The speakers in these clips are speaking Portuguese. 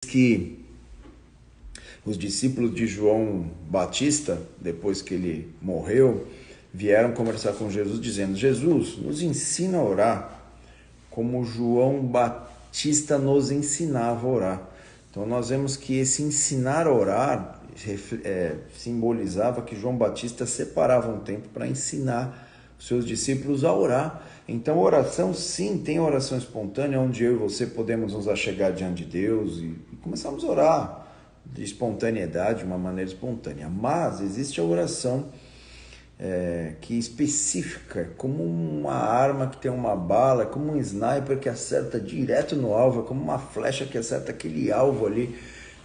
que os discípulos de João Batista, depois que ele morreu, vieram conversar com Jesus dizendo: Jesus, nos ensina a orar como João Batista nos ensinava a orar. Então nós vemos que esse ensinar a orar simbolizava que João Batista separava um tempo para ensinar os seus discípulos a orar. Então oração, sim, tem oração espontânea, onde eu e você podemos nos achegar diante de Deus e começarmos a orar de espontaneidade, de uma maneira espontânea. Mas existe a oração que específica, como uma arma que tem uma bala, como um sniper que acerta direto no alvo, como uma flecha que acerta aquele alvo ali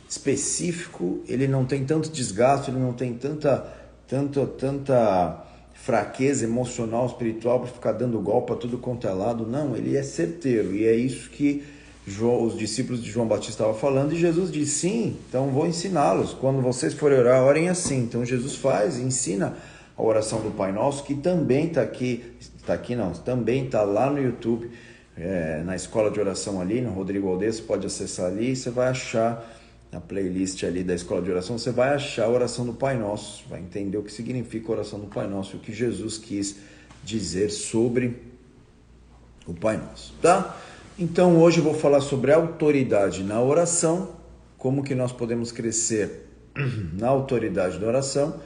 específico. Ele não tem tanto desgaste, ele não tem tanta fraqueza emocional, espiritual para ficar dando golpe a tudo quanto é lado. Não, ele é certeiro, e é isso que os discípulos de João Batista estavam falando, e Jesus disse: sim, então vou ensiná-los, quando vocês forem orar, orem assim. Então Jesus ensina a oração do Pai Nosso, que também também está lá no YouTube, na escola de oração ali, no Rodrigo Aldeia. Você pode acessar ali e você vai achar na playlist ali da escola de oração, você vai achar a oração do Pai Nosso, vai entender o que significa a oração do Pai Nosso, o que Jesus quis dizer sobre o Pai Nosso, tá? Então hoje eu vou falar sobre autoridade na oração, como que nós podemos crescer na autoridade da oração.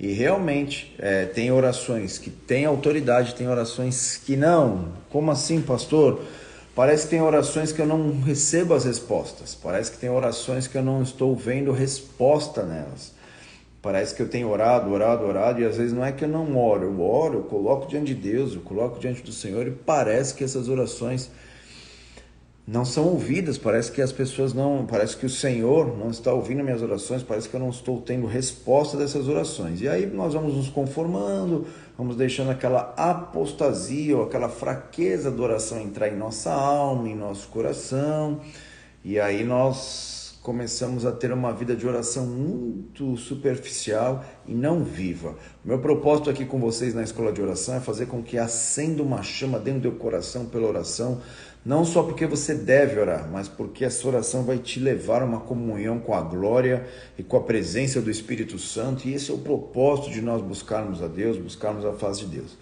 E realmente tem orações que têm autoridade, tem orações que não. Como assim, pastor? Parece que tem orações que eu não recebo as respostas. Parece que tem orações que eu não estou vendo resposta nelas. Parece que eu tenho orado, e às vezes não é que eu não oro. Eu oro, eu coloco diante de Deus, eu coloco diante do Senhor, e parece que essas orações não são ouvidas, parece que as pessoas não, parece que o Senhor não está ouvindo minhas orações, parece que eu não estou tendo resposta dessas orações. E aí nós vamos nos conformando, vamos deixando aquela apostasia ou aquela fraqueza da oração entrar em nossa alma, em nosso coração, e aí nós começamos a ter uma vida de oração muito superficial e não viva. O meu propósito aqui com vocês na escola de oração é fazer com que acenda uma chama dentro do teu coração pela oração, não só porque você deve orar, mas porque essa oração vai te levar a uma comunhão com a glória e com a presença do Espírito Santo, e esse é o propósito de nós buscarmos a Deus, buscarmos a face de Deus.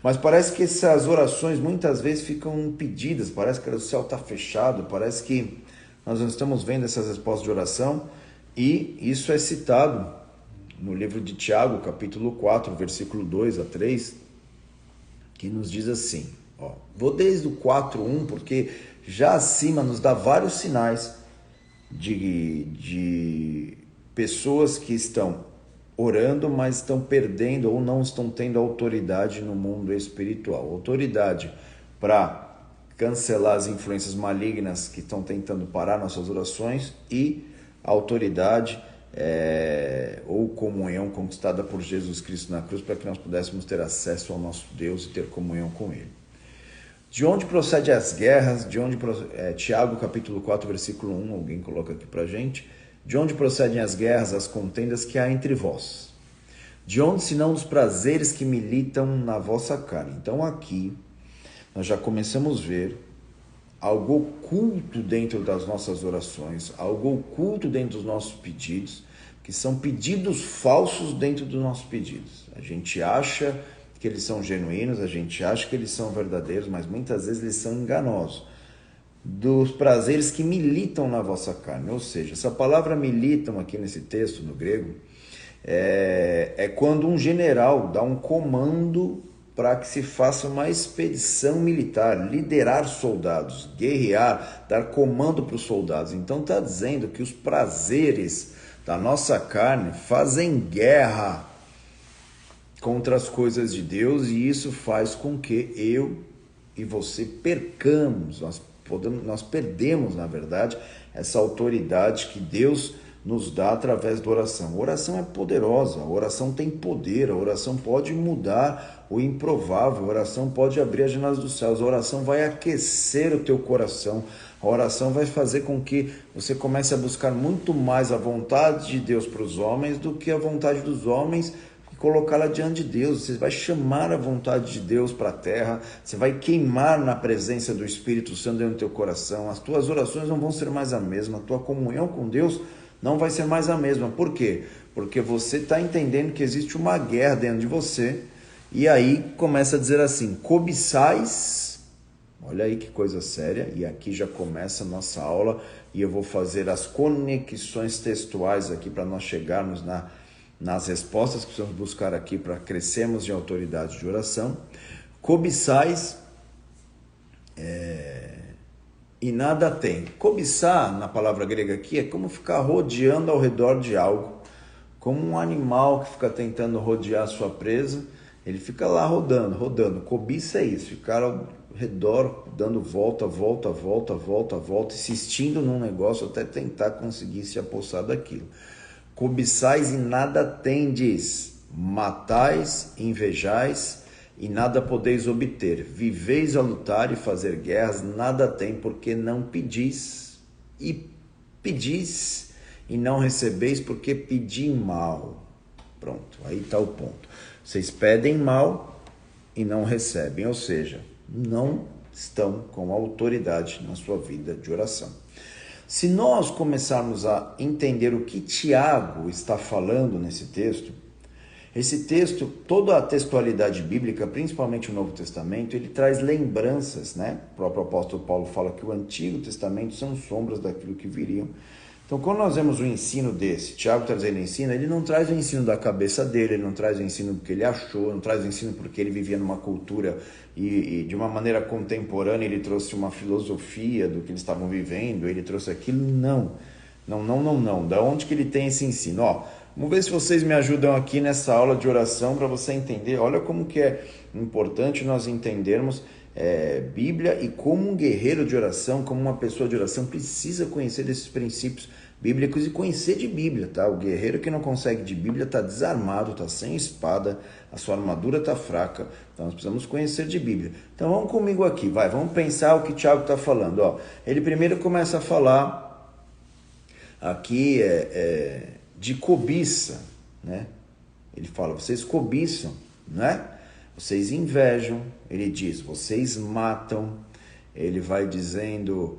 Mas parece que essas orações muitas vezes ficam impedidas, parece que o céu está fechado, parece que nós não estamos vendo essas respostas de oração, e isso é citado no livro de Tiago, capítulo 4, versículo 2 a 3, que nos diz assim, vou desde o 4:1, porque já acima nos dá vários sinais de pessoas que estão orando, mas estão perdendo ou não estão tendo autoridade no mundo espiritual. Autoridade para cancelar as influências malignas que estão tentando parar nossas orações, e autoridade ou comunhão conquistada por Jesus Cristo na cruz, para que nós pudéssemos ter acesso ao nosso Deus e ter comunhão com Ele. De onde procedem as guerras? Tiago capítulo 4, versículo 1, alguém coloca aqui para a gente. De onde procedem as guerras, as contendas que há entre vós? De onde, senão dos prazeres que militam na vossa carne? Então aqui nós já começamos a ver algo oculto dentro das nossas orações, algo oculto dentro dos nossos pedidos, que são pedidos falsos dentro dos nossos pedidos. A gente acha que eles são genuínos, a gente acha que eles são verdadeiros, mas muitas vezes eles são enganosos. Dos prazeres que militam na vossa carne, ou seja, essa palavra militam aqui nesse texto no grego, é quando um general dá um comando para que se faça uma expedição militar, liderar soldados, guerrear, dar comando para os soldados. Então está dizendo que os prazeres da nossa carne fazem guerra contra as coisas de Deus, e isso faz com que eu e você percamos, nós perdemos, na verdade, essa autoridade que Deus nos dá através da oração. A oração é poderosa, a oração tem poder, a oração pode mudar o improvável, a oração pode abrir as janelas dos céus, a oração vai aquecer o teu coração, a oração vai fazer com que você comece a buscar muito mais a vontade de Deus para os homens do que a vontade dos homens e colocá-la diante de Deus. Você vai chamar a vontade de Deus para a terra, você vai queimar na presença do Espírito Santo dentro do teu coração. As tuas orações não vão ser mais a mesma, a tua comunhão com Deus não vai ser mais a mesma. Por quê? Porque você está entendendo que existe uma guerra dentro de você, e aí começa a dizer assim: cobiçais. Olha aí que coisa séria, e aqui já começa a nossa aula, e eu vou fazer as conexões textuais aqui para nós chegarmos nas respostas que precisamos buscar aqui para crescermos em autoridade de oração. Cobiçais e nada tem. Cobiçar, na palavra grega aqui, é como ficar rodeando ao redor de algo, como um animal que fica tentando rodear a sua presa, ele fica lá rodando. Cobiça é isso, ficar ao redor, dando volta, insistindo num negócio até tentar conseguir se apossar daquilo. Cobiçais e nada tendes, matais, invejais e nada podeis obter. Viveis a lutar e fazer guerras, nada tem, porque não pedis. E pedis e não recebeis, porque pedi mal. Pronto, aí está o ponto. Vocês pedem mal e não recebem, ou seja, não estão com autoridade na sua vida de oração. Se nós começarmos a entender o que Tiago está falando nesse texto, esse texto, toda a textualidade bíblica, principalmente o Novo Testamento, ele traz lembranças, né? O próprio apóstolo Paulo fala que o Antigo Testamento são sombras daquilo que viriam. Então, quando nós vemos o ensino desse, Tiago está dizendo ensino, ele não traz o ensino da cabeça dele, ele não traz o ensino porque ele achou, não traz o ensino porque ele vivia numa cultura e de uma maneira contemporânea ele trouxe uma filosofia do que eles estavam vivendo, ele trouxe aquilo. Não. Da onde que ele tem esse ensino? Vamos ver se vocês me ajudam aqui nessa aula de oração para você entender. Olha como que é importante nós entendermos Bíblia e como um guerreiro de oração, como uma pessoa de oração precisa conhecer desses princípios bíblicos e conhecer de Bíblia, tá? O guerreiro que não consegue de Bíblia está desarmado, está sem espada, a sua armadura está fraca, então nós precisamos conhecer de Bíblia. Então vamos comigo aqui, vamos pensar o que Tiago está falando. Ele primeiro começa a falar aqui de cobiça, né? Ele fala, vocês cobiçam, né? Vocês invejam, ele diz, vocês matam, ele vai dizendo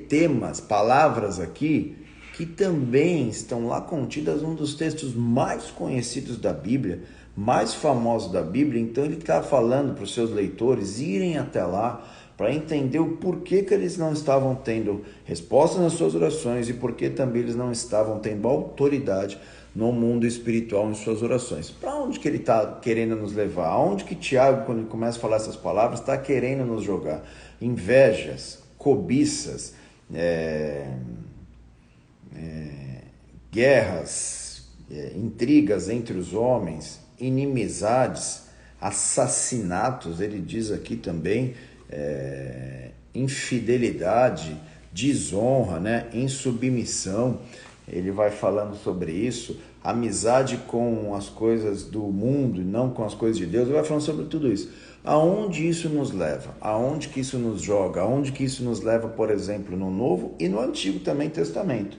temas, palavras aqui, que também estão lá contidas num dos textos mais conhecidos da Bíblia, mais famosos da Bíblia. Então ele está falando para os seus leitores irem até lá para entender o porquê que eles não estavam tendo respostas nas suas orações e porquê também eles não estavam tendo autoridade no mundo espiritual em suas orações. Para onde que ele está querendo nos levar? Aonde que Tiago, quando ele começa a falar essas palavras, está querendo nos jogar? Invejas, cobiças, guerras, intrigas entre os homens, inimizades, assassinatos, ele diz aqui também, infidelidade, desonra, né? Insubmissão. Ele vai falando sobre isso, amizade com as coisas do mundo e não com as coisas de Deus. Ele vai falando sobre tudo isso. Aonde isso nos leva? Aonde que isso nos joga? Aonde que isso nos leva, por exemplo, no Novo e no Antigo também Testamento?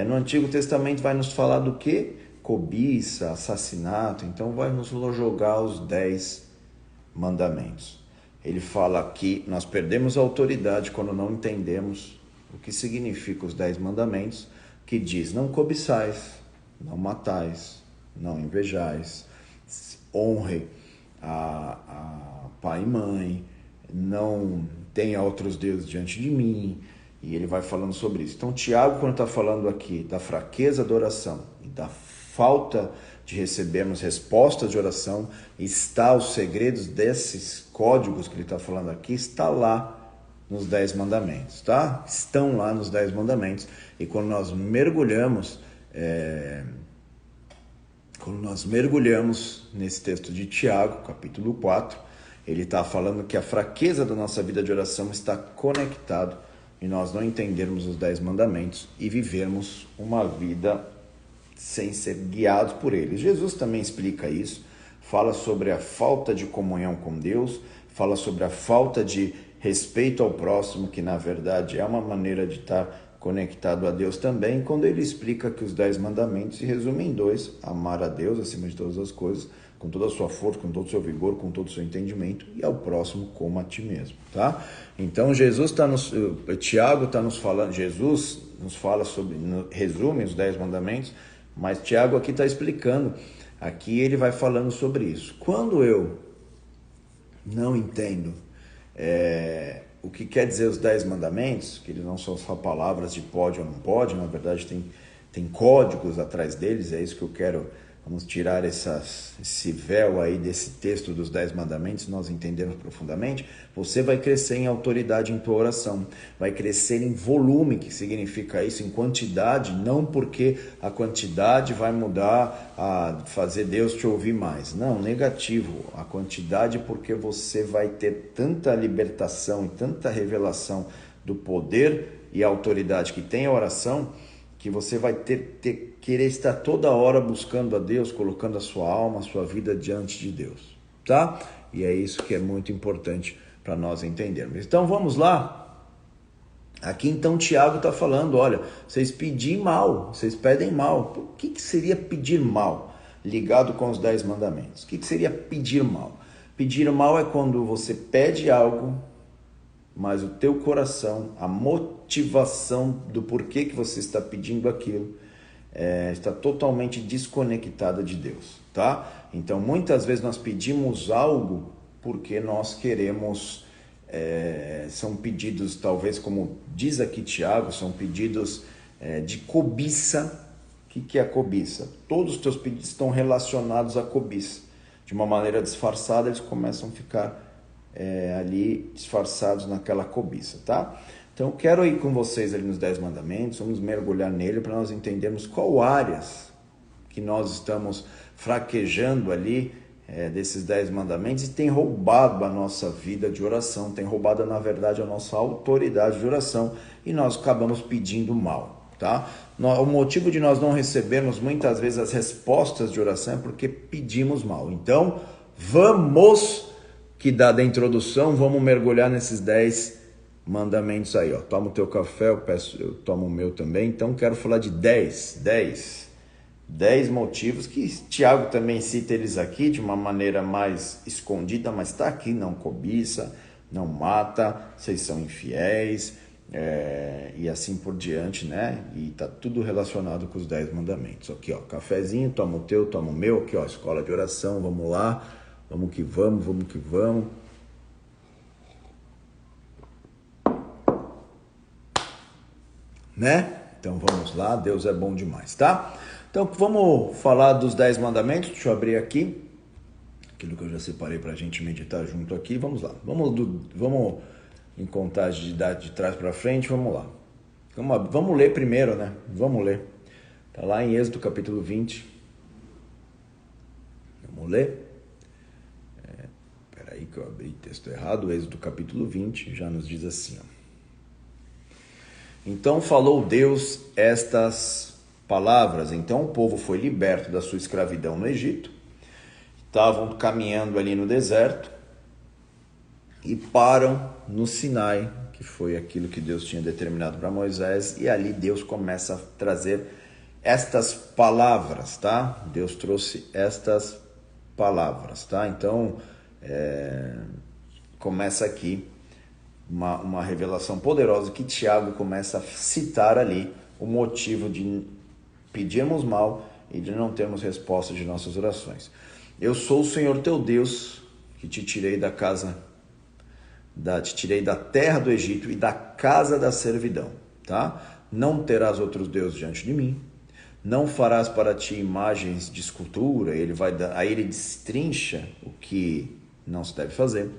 No Antigo Testamento vai nos falar do quê? Cobiça, assassinato. Então vai nos jogar os 10 mandamentos. Ele fala que nós perdemos a autoridade quando não entendemos o que significa os 10 mandamentos, que diz, não cobiçais, não matais, não invejais, honre a pai e mãe, não tenha outros deuses diante de mim. E ele vai falando sobre isso. Então Tiago, quando está falando aqui da fraqueza da oração e da falta de recebermos respostas de oração, está os segredos desses códigos que ele está falando aqui, está lá nos 10 mandamentos, tá? Estão lá nos 10 mandamentos. E quando nós mergulhamos nesse texto de Tiago, capítulo 4, ele está falando que a fraqueza da nossa vida de oração está conectado e nós não entendermos os 10 mandamentos e vivermos uma vida sem ser guiados por eles. Jesus também explica isso, fala sobre a falta de comunhão com Deus, fala sobre a falta de respeito ao próximo, que na verdade é uma maneira de estar conectado a Deus também, quando ele explica que os 10 mandamentos se resumem em dois: amar a Deus acima de todas as coisas, com toda a sua força, com todo o seu vigor, com todo o seu entendimento, e ao próximo como a ti mesmo, tá? Então Tiago está nos falando, Jesus nos fala sobre, resume os 10 mandamentos, mas Tiago aqui está explicando, aqui ele vai falando sobre isso. Quando eu não entendo o que quer dizer os 10 mandamentos, que eles não são só palavras de pode ou não pode, na verdade tem códigos atrás deles, é isso que eu quero. Vamos tirar esse véu aí desse texto dos 10 mandamentos, nós entendemos profundamente. Você vai crescer em autoridade em tua oração, vai crescer em volume, que significa isso, em quantidade, não porque a quantidade vai mudar, a fazer Deus te ouvir mais. Não, negativo. A quantidade porque você vai ter tanta libertação e tanta revelação do poder e autoridade que tem a oração, que você vai querer estar toda hora buscando a Deus, colocando a sua alma, a sua vida diante de Deus, tá? E é isso que é muito importante para nós entendermos. Então vamos lá. Aqui então Tiago está falando, olha, vocês pedem mal, vocês pedem mal. O que seria pedir mal? Ligado com os 10 mandamentos. O que seria pedir mal? Pedir mal é quando você pede algo, mas o teu coração, a motivação do porquê que você está pedindo aquilo, está totalmente desconectada de Deus, tá? Então, muitas vezes nós pedimos algo porque nós queremos, são pedidos, talvez como diz aqui Tiago, são pedidos de cobiça. O que é a cobiça? Todos os teus pedidos estão relacionados à cobiça. De uma maneira disfarçada, eles começam a ficar ali disfarçados naquela cobiça, tá? Então eu quero ir com vocês ali nos 10 mandamentos, vamos mergulhar nele para nós entendermos qual áreas que nós estamos fraquejando ali desses 10 mandamentos e tem roubado a nossa vida de oração, tem roubado na verdade a nossa autoridade de oração e nós acabamos pedindo mal, tá? O motivo de nós não recebermos muitas vezes as respostas de oração é porque pedimos mal. Então vamos, que dada a introdução, vamos mergulhar nesses 10 mandamentos aí, ó. Toma o teu café, eu tomo o meu também. Então quero falar de 10 motivos que Tiago também cita eles aqui de uma maneira mais escondida, mas está aqui: não cobiça, não mata, vocês são infiéis, e assim por diante, né? E tá tudo relacionado com os 10 mandamentos. Aqui, ó, cafezinho, toma o teu, toma o meu, aqui, ó, escola de oração, vamos lá. Vamos que vamos, vamos que vamos. Né? Então vamos lá, Deus é bom demais, tá? Então vamos falar dos 10 mandamentos. Deixa eu abrir aqui aquilo que eu já separei para a gente meditar junto aqui. Vamos lá, vamos em contagem de idade de trás para frente, vamos lá. Vamos ler primeiro, né? Vamos ler. Tá lá em Êxodo capítulo 20. Vamos ler. Aí que eu abri texto errado, Êxodo capítulo 20, já nos diz assim, ó. Então falou Deus estas palavras. Então o povo foi liberto da sua escravidão no Egito, estavam caminhando ali no deserto e param no Sinai, que foi aquilo que Deus tinha determinado para Moisés, e ali Deus começa a trazer estas palavras, tá? Deus trouxe estas palavras, tá? Então começa aqui uma revelação poderosa que Tiago começa a citar ali o motivo de pedirmos mal e de não termos resposta de nossas orações. Eu sou o Senhor teu Deus, que te tirei te tirei da terra do Egito e da casa da servidão, tá? Não terás outros deuses diante de mim, não farás para ti imagens de escultura. Aí ele destrincha o que não se deve fazer.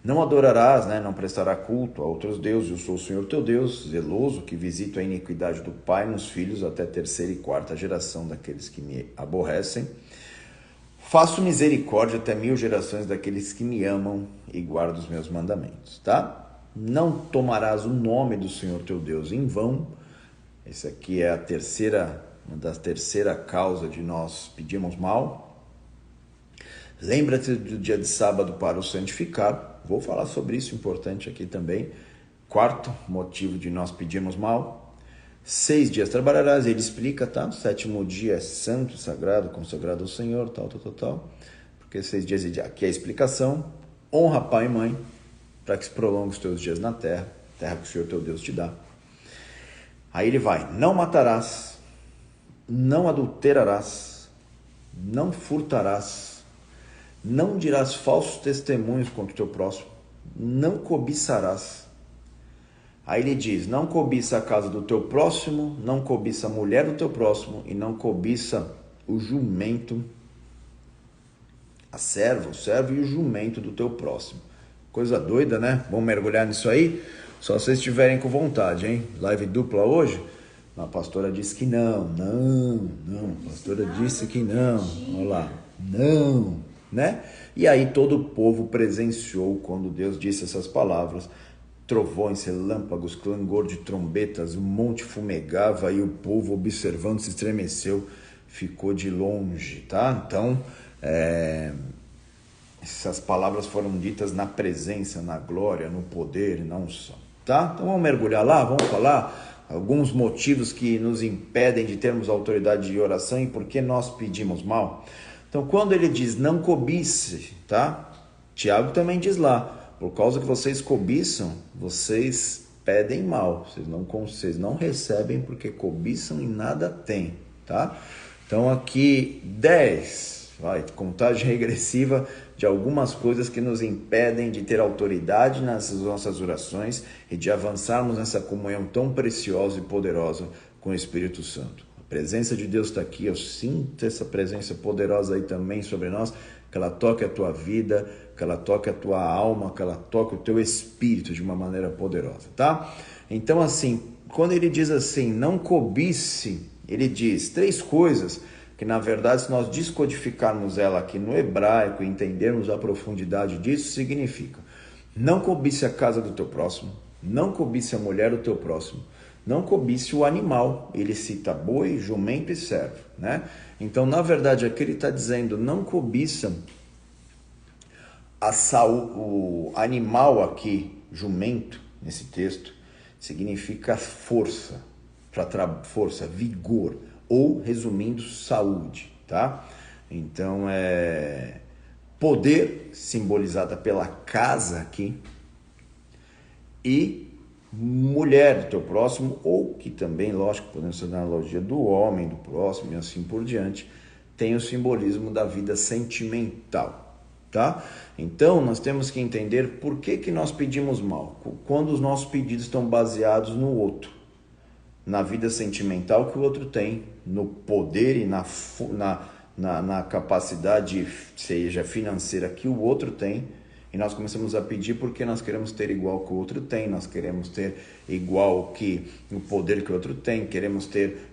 Não adorarás, né? Não prestará culto a outros deuses. Eu sou o Senhor teu Deus, zeloso, que visito a iniquidade do pai nos filhos até terceira e quarta geração daqueles que me aborrecem. Faço misericórdia até 1000 gerações daqueles que me amam e guardam os meus mandamentos, tá? Não tomarás o nome do Senhor teu Deus em vão. Essa aqui é uma das terceira causa de nós pedirmos mal. Lembra-te do dia de sábado para o santificar. Vou falar sobre isso, importante aqui também. Quarto motivo de nós pedirmos mal. 6 dias trabalharás, ele explica, tá? O 7º dia é santo, sagrado, consagrado ao Senhor, tal. Porque 6 dias, aqui é a explicação. Honra pai e mãe, para que se prolongue os teus dias na terra, terra que o Senhor teu Deus te dá. Aí ele vai, não matarás, não adulterarás, não furtarás, não dirás falsos testemunhos contra o teu próximo, não cobiçarás. Aí ele diz, não cobiça a casa do teu próximo, não cobiça a mulher do teu próximo e não cobiça o jumento, a serva, o servo e o jumento do teu próximo. Coisa doida, né? Vamos mergulhar nisso aí? Só se vocês estiverem com vontade, hein? Live dupla hoje? A pastora disse que não. A pastora disse que não. Olha lá. Não, né? E aí todo o povo presenciou quando Deus disse essas palavras. Trovões, relâmpagos, clangor de trombetas, o monte fumegava e o povo observando se estremeceu, ficou de longe, tá? Então, essas palavras foram ditas na presença, na glória, no poder, na unção, tá? Então vamos mergulhar lá, vamos falar alguns motivos que nos impedem de termos autoridade de oração e por que nós pedimos mal. Então quando ele diz não cobice, tá? Tiago também diz lá, por causa que vocês cobiçam, vocês pedem mal, vocês não recebem porque cobiçam e nada têm, tá? Então aqui 10, contagem regressiva de algumas coisas que nos impedem de ter autoridade nas nossas orações e de avançarmos nessa comunhão tão preciosa e poderosa com o Espírito Santo. A presença de Deus está aqui, eu sinto essa presença poderosa aí também sobre nós, que ela toque a tua vida, que ela toque a tua alma, que ela toque o teu espírito de uma maneira poderosa, tá? Então assim, quando ele diz assim, não cobice, ele diz 3 coisas que na verdade se nós descodificarmos ela aqui no hebraico e entendermos a profundidade disso, significa não cobice a casa do teu próximo, não cobice a mulher do teu próximo, não cobice o animal, ele cita boi, jumento e servo, né? Então na verdade aqui ele está dizendo não cobiça o animal aqui, jumento, nesse texto, significa força, força, vigor, ou, resumindo, saúde, tá? Então, poder, simbolizada pela casa aqui, e mulher do teu próximo, ou que também, lógico, podemos fazer a analogia do homem, do próximo e assim por diante, tem o simbolismo da vida sentimental, tá? Então, nós temos que entender por que nós pedimos mal, quando os nossos pedidos estão baseados no outro, na vida sentimental que o outro tem, no poder e na capacidade, seja financeira, que o outro tem, e nós começamos a pedir porque nós queremos ter igual que o outro tem, nós queremos ter igual que o poder que o outro tem, queremos ter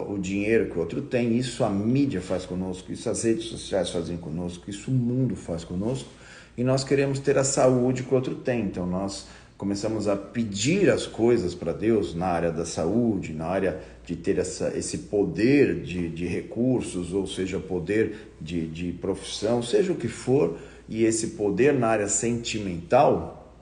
o dinheiro que o outro tem. Isso a mídia faz conosco, isso as redes sociais fazem conosco, isso o mundo faz conosco, e nós queremos ter a saúde que o outro tem. Então nós começamos a pedir as coisas para Deus na área da saúde, na área de ter esse poder de recursos, ou seja, poder de profissão, seja o que for, e esse poder na área sentimental,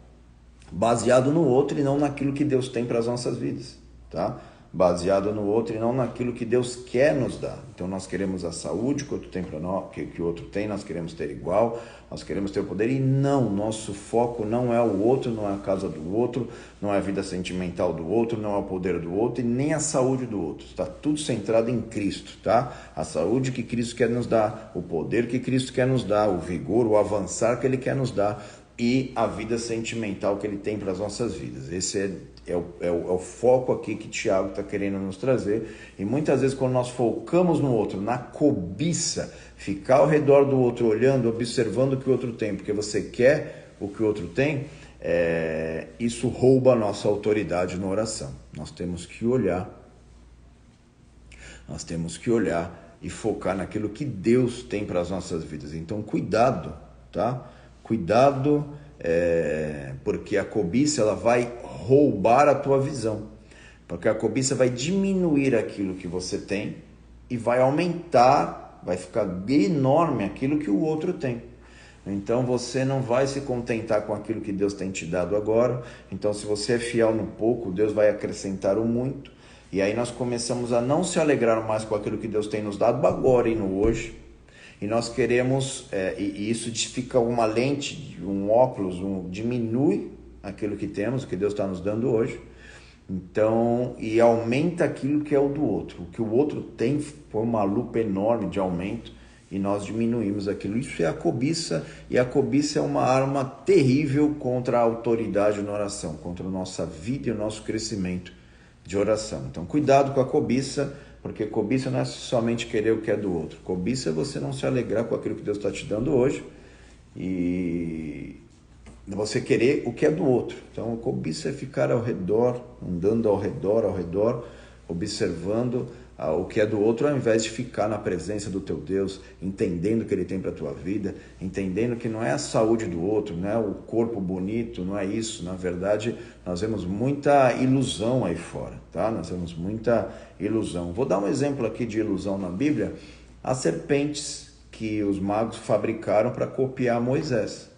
baseado no outro e não naquilo que Deus tem para as nossas vidas, tá? Baseado no outro e não naquilo que Deus quer nos dar. Então nós queremos a saúde que o outro tem para nós, que o outro tem, nós queremos ter igual, nós queremos ter o poder, e não, nosso foco não é o outro, não é a casa do outro, não é a vida sentimental do outro, não é o poder do outro e nem a saúde do outro. Está tudo centrado em Cristo, tá? A saúde que Cristo quer nos dar, o poder que Cristo quer nos dar, o vigor, o avançar que Ele quer nos dar e a vida sentimental que Ele tem para as nossas vidas. Esse é o foco aqui que Tiago está querendo nos trazer. E muitas vezes quando nós focamos no outro, na cobiça, ficar ao redor do outro, olhando, observando o que o outro tem, porque você quer o que o outro tem, isso rouba a nossa autoridade na oração. Nós temos que olhar e focar naquilo que Deus tem para as nossas vidas. Então cuidado, tá? Cuidado, porque a cobiça ela vai roubar a tua visão, porque a cobiça vai diminuir aquilo que você tem e vai aumentar, vai ficar enorme aquilo que o outro tem. Então você não vai se contentar com aquilo que Deus tem te dado agora. Então se você é fiel no pouco, Deus vai acrescentar o muito. E aí nós começamos a não se alegrar mais com aquilo que Deus tem nos dado agora e no hoje. E nós queremos, e isso fica uma lente, um óculos, diminui aquilo que temos, o que Deus está nos dando hoje. Então, e aumenta aquilo que é o do outro. O que o outro tem foi uma lupa enorme de aumento e nós diminuímos aquilo. Isso é a cobiça, e a cobiça é uma arma terrível contra a autoridade na oração, contra a nossa vida e o nosso crescimento de oração. Então, cuidado com a cobiça, porque cobiça não é somente querer o que é do outro. Cobiça é você não se alegrar com aquilo que Deus está te dando hoje e você querer o que é do outro. Então, a cobiça é ficar ao redor, andando ao redor, observando o que é do outro, ao invés de ficar na presença do teu Deus, entendendo o que Ele tem para a tua vida, entendendo que não é a saúde do outro, não é o corpo bonito, não é isso. Na verdade, nós vemos muita ilusão aí fora, tá? Nós vemos muita ilusão. Vou dar um exemplo aqui de ilusão na Bíblia. As serpentes que os magos fabricaram para copiar Moisés.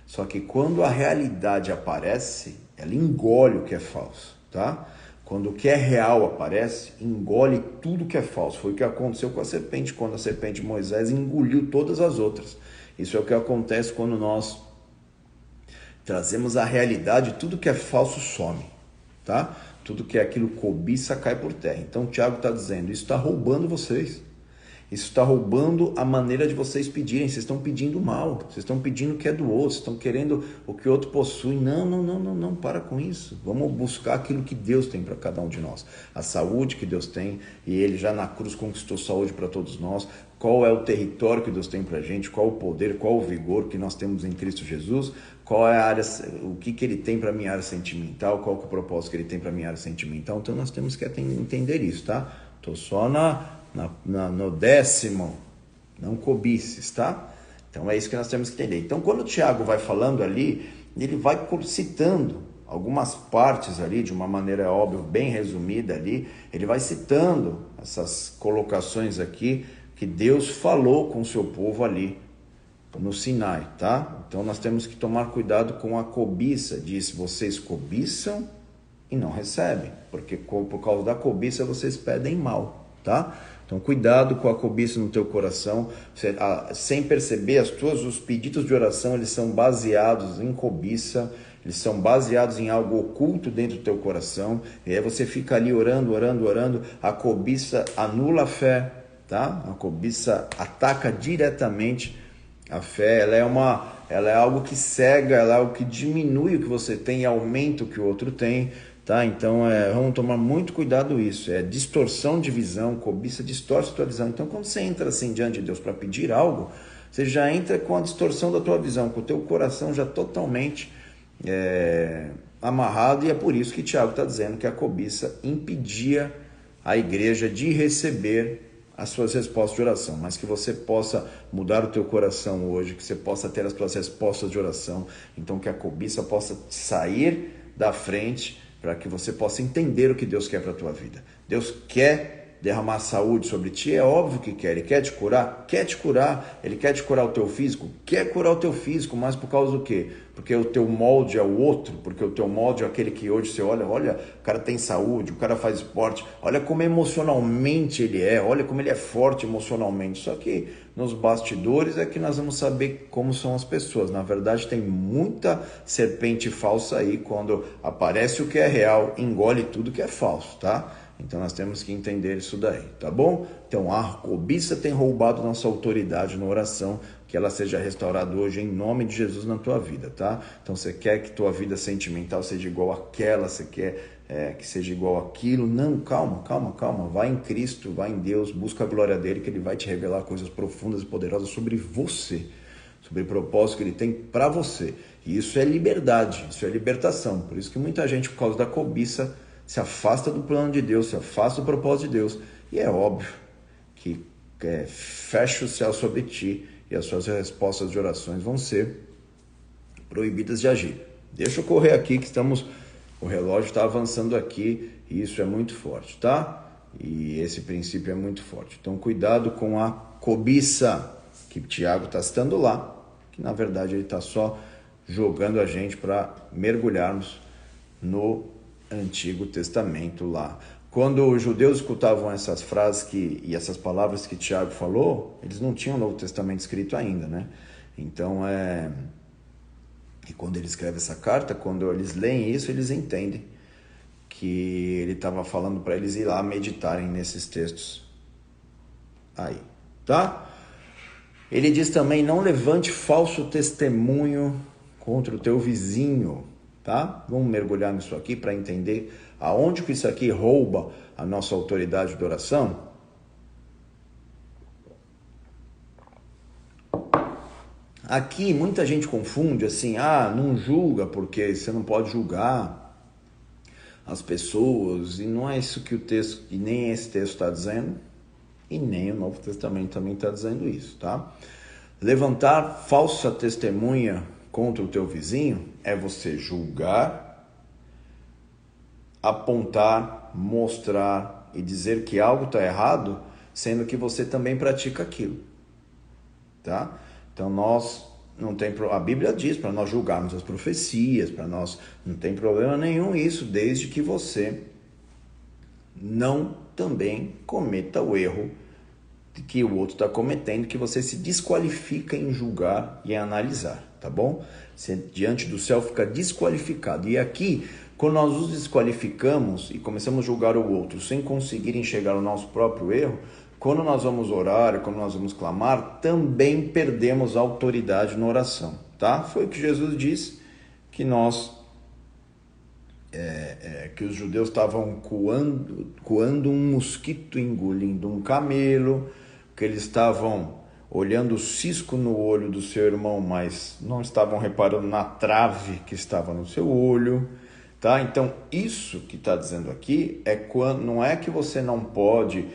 Só que quando a realidade aparece, ela engole o que é falso, tá? Quando o que é real aparece, engole tudo que é falso. Foi o que aconteceu com a serpente, quando a serpente de Moisés engoliu todas as outras. Isso é o que acontece quando nós trazemos a realidade, tudo que é falso some, tá? Tudo que é aquilo cobiça cai por terra. Então o Tiago está dizendo, isso está roubando vocês. Isso está roubando a maneira de vocês pedirem. Vocês estão pedindo mal. Vocês estão pedindo o que é do outro. Vocês estão querendo o que o outro possui. Não. Para com isso. Vamos buscar aquilo que Deus tem para cada um de nós. A saúde que Deus tem. E Ele já na cruz conquistou saúde para todos nós. Qual é o território que Deus tem para a gente? Qual o poder, qual o vigor que nós temos em Cristo Jesus? Qual é a área, o que Ele tem para a minha área sentimental? Qual é o propósito que Ele tem para a minha área sentimental? Então nós temos que entender isso, tá? Estou só no 10º, não cobices, tá? Então é isso que nós temos que entender. Então quando o Tiago vai falando ali, ele vai citando algumas partes ali, de uma maneira óbvia, bem resumida ali, ele vai citando essas colocações aqui que Deus falou com o seu povo ali no Sinai, tá? Então nós temos que tomar cuidado com a cobiça. Diz, vocês cobiçam e não recebem, porque por causa da cobiça vocês pedem mal, tá? Então cuidado com a cobiça no teu coração, sem perceber, os pedidos de oração, eles são baseados em cobiça, eles são baseados em algo oculto dentro do teu coração, e aí você fica ali orando, a cobiça anula a fé, tá? A cobiça ataca diretamente a fé, ela é algo que cega, ela é algo que diminui o que você tem e aumenta o que o outro tem, tá? Então vamos tomar muito cuidado isso, distorção de visão, cobiça distorce a tua visão. Então quando você entra assim diante de Deus para pedir algo, você já entra com a distorção da tua visão, com o teu coração já totalmente amarrado, e é por isso que Tiago está dizendo que a cobiça impedia a igreja de receber as suas respostas de oração, mas que você possa mudar o teu coração hoje, que você possa ter as suas respostas de oração, então que a cobiça possa sair da frente, para que você possa entender o que Deus quer para a tua vida. Deus quer derramar saúde sobre ti, é óbvio que quer. Ele quer te curar? Quer te curar. Ele quer te curar o teu físico? Quer curar o teu físico, mas por causa do quê? Porque o teu molde é o outro, porque o teu molde é aquele que hoje você olha, o cara tem saúde, o cara faz esporte, olha como emocionalmente ele olha como ele é forte emocionalmente. Só que nos bastidores é que nós vamos saber como são as pessoas. Na verdade, tem muita serpente falsa aí, quando aparece o que é real, engole tudo que é falso, tá? Então nós temos que entender isso daí, tá bom? Então a cobiça tem roubado nossa autoridade na oração, que ela seja restaurada hoje em nome de Jesus na tua vida, tá? Então você quer que tua vida sentimental seja igual àquela, você quer que seja igual àquilo? Não, calma, vai em Cristo, vai em Deus, busca a glória dele, que ele vai te revelar coisas profundas e poderosas sobre você, sobre o propósito que ele tem para você. E isso é liberdade, isso é libertação. Por isso que muita gente, por causa da cobiça, se afasta do plano de Deus, se afasta do propósito de Deus. E é óbvio que fecha o céu sobre ti e as suas respostas de orações vão ser proibidas de agir. Deixa eu correr aqui que o relógio está avançando aqui e isso é muito forte, tá? E esse princípio é muito forte. Então cuidado com a cobiça que Tiago está citando lá, que na verdade ele está só jogando a gente para mergulharmos no Antigo Testamento lá. quando os judeus escutavam essas frases e essas palavras que Tiago falou, eles não tinham o Novo Testamento escrito ainda, né? Então, e quando ele escreve essa carta, quando eles leem isso, eles entendem que ele estava falando para eles ir lá meditarem nesses textos aí, tá? Ele diz também, não levante falso testemunho contra o teu vizinho, tá? Vamos mergulhar nisso aqui para entender aonde que isso aqui rouba a nossa autoridade de oração. Aqui muita gente confunde assim, não julga porque você não pode julgar as pessoas, e não é isso que o texto, e nem esse texto está dizendo, e nem o Novo Testamento também está dizendo isso, tá? Levantar falsa testemunha contra o teu vizinho é você julgar, apontar, mostrar e dizer que algo está errado, sendo que você também pratica aquilo, tá? Então a Bíblia diz para nós julgarmos as profecias, para nós não tem problema nenhum isso, desde que você não também cometa o erro que o outro está cometendo, que você se desqualifica em julgar e em analisar, tá bom? Você, diante do céu, fica desqualificado. E aqui, quando nós nos desqualificamos e começamos a julgar o outro sem conseguir enxergar o nosso próprio erro, quando nós vamos orar, quando nós vamos clamar, também perdemos a autoridade na oração, tá? Foi o que Jesus disse, que que os judeus estavam coando um mosquito engolindo um camelo, que eles estavam olhando o cisco no olho do seu irmão, mas não estavam reparando na trave que estava no seu olho, tá? Então, isso que está dizendo aqui não é que você não pode...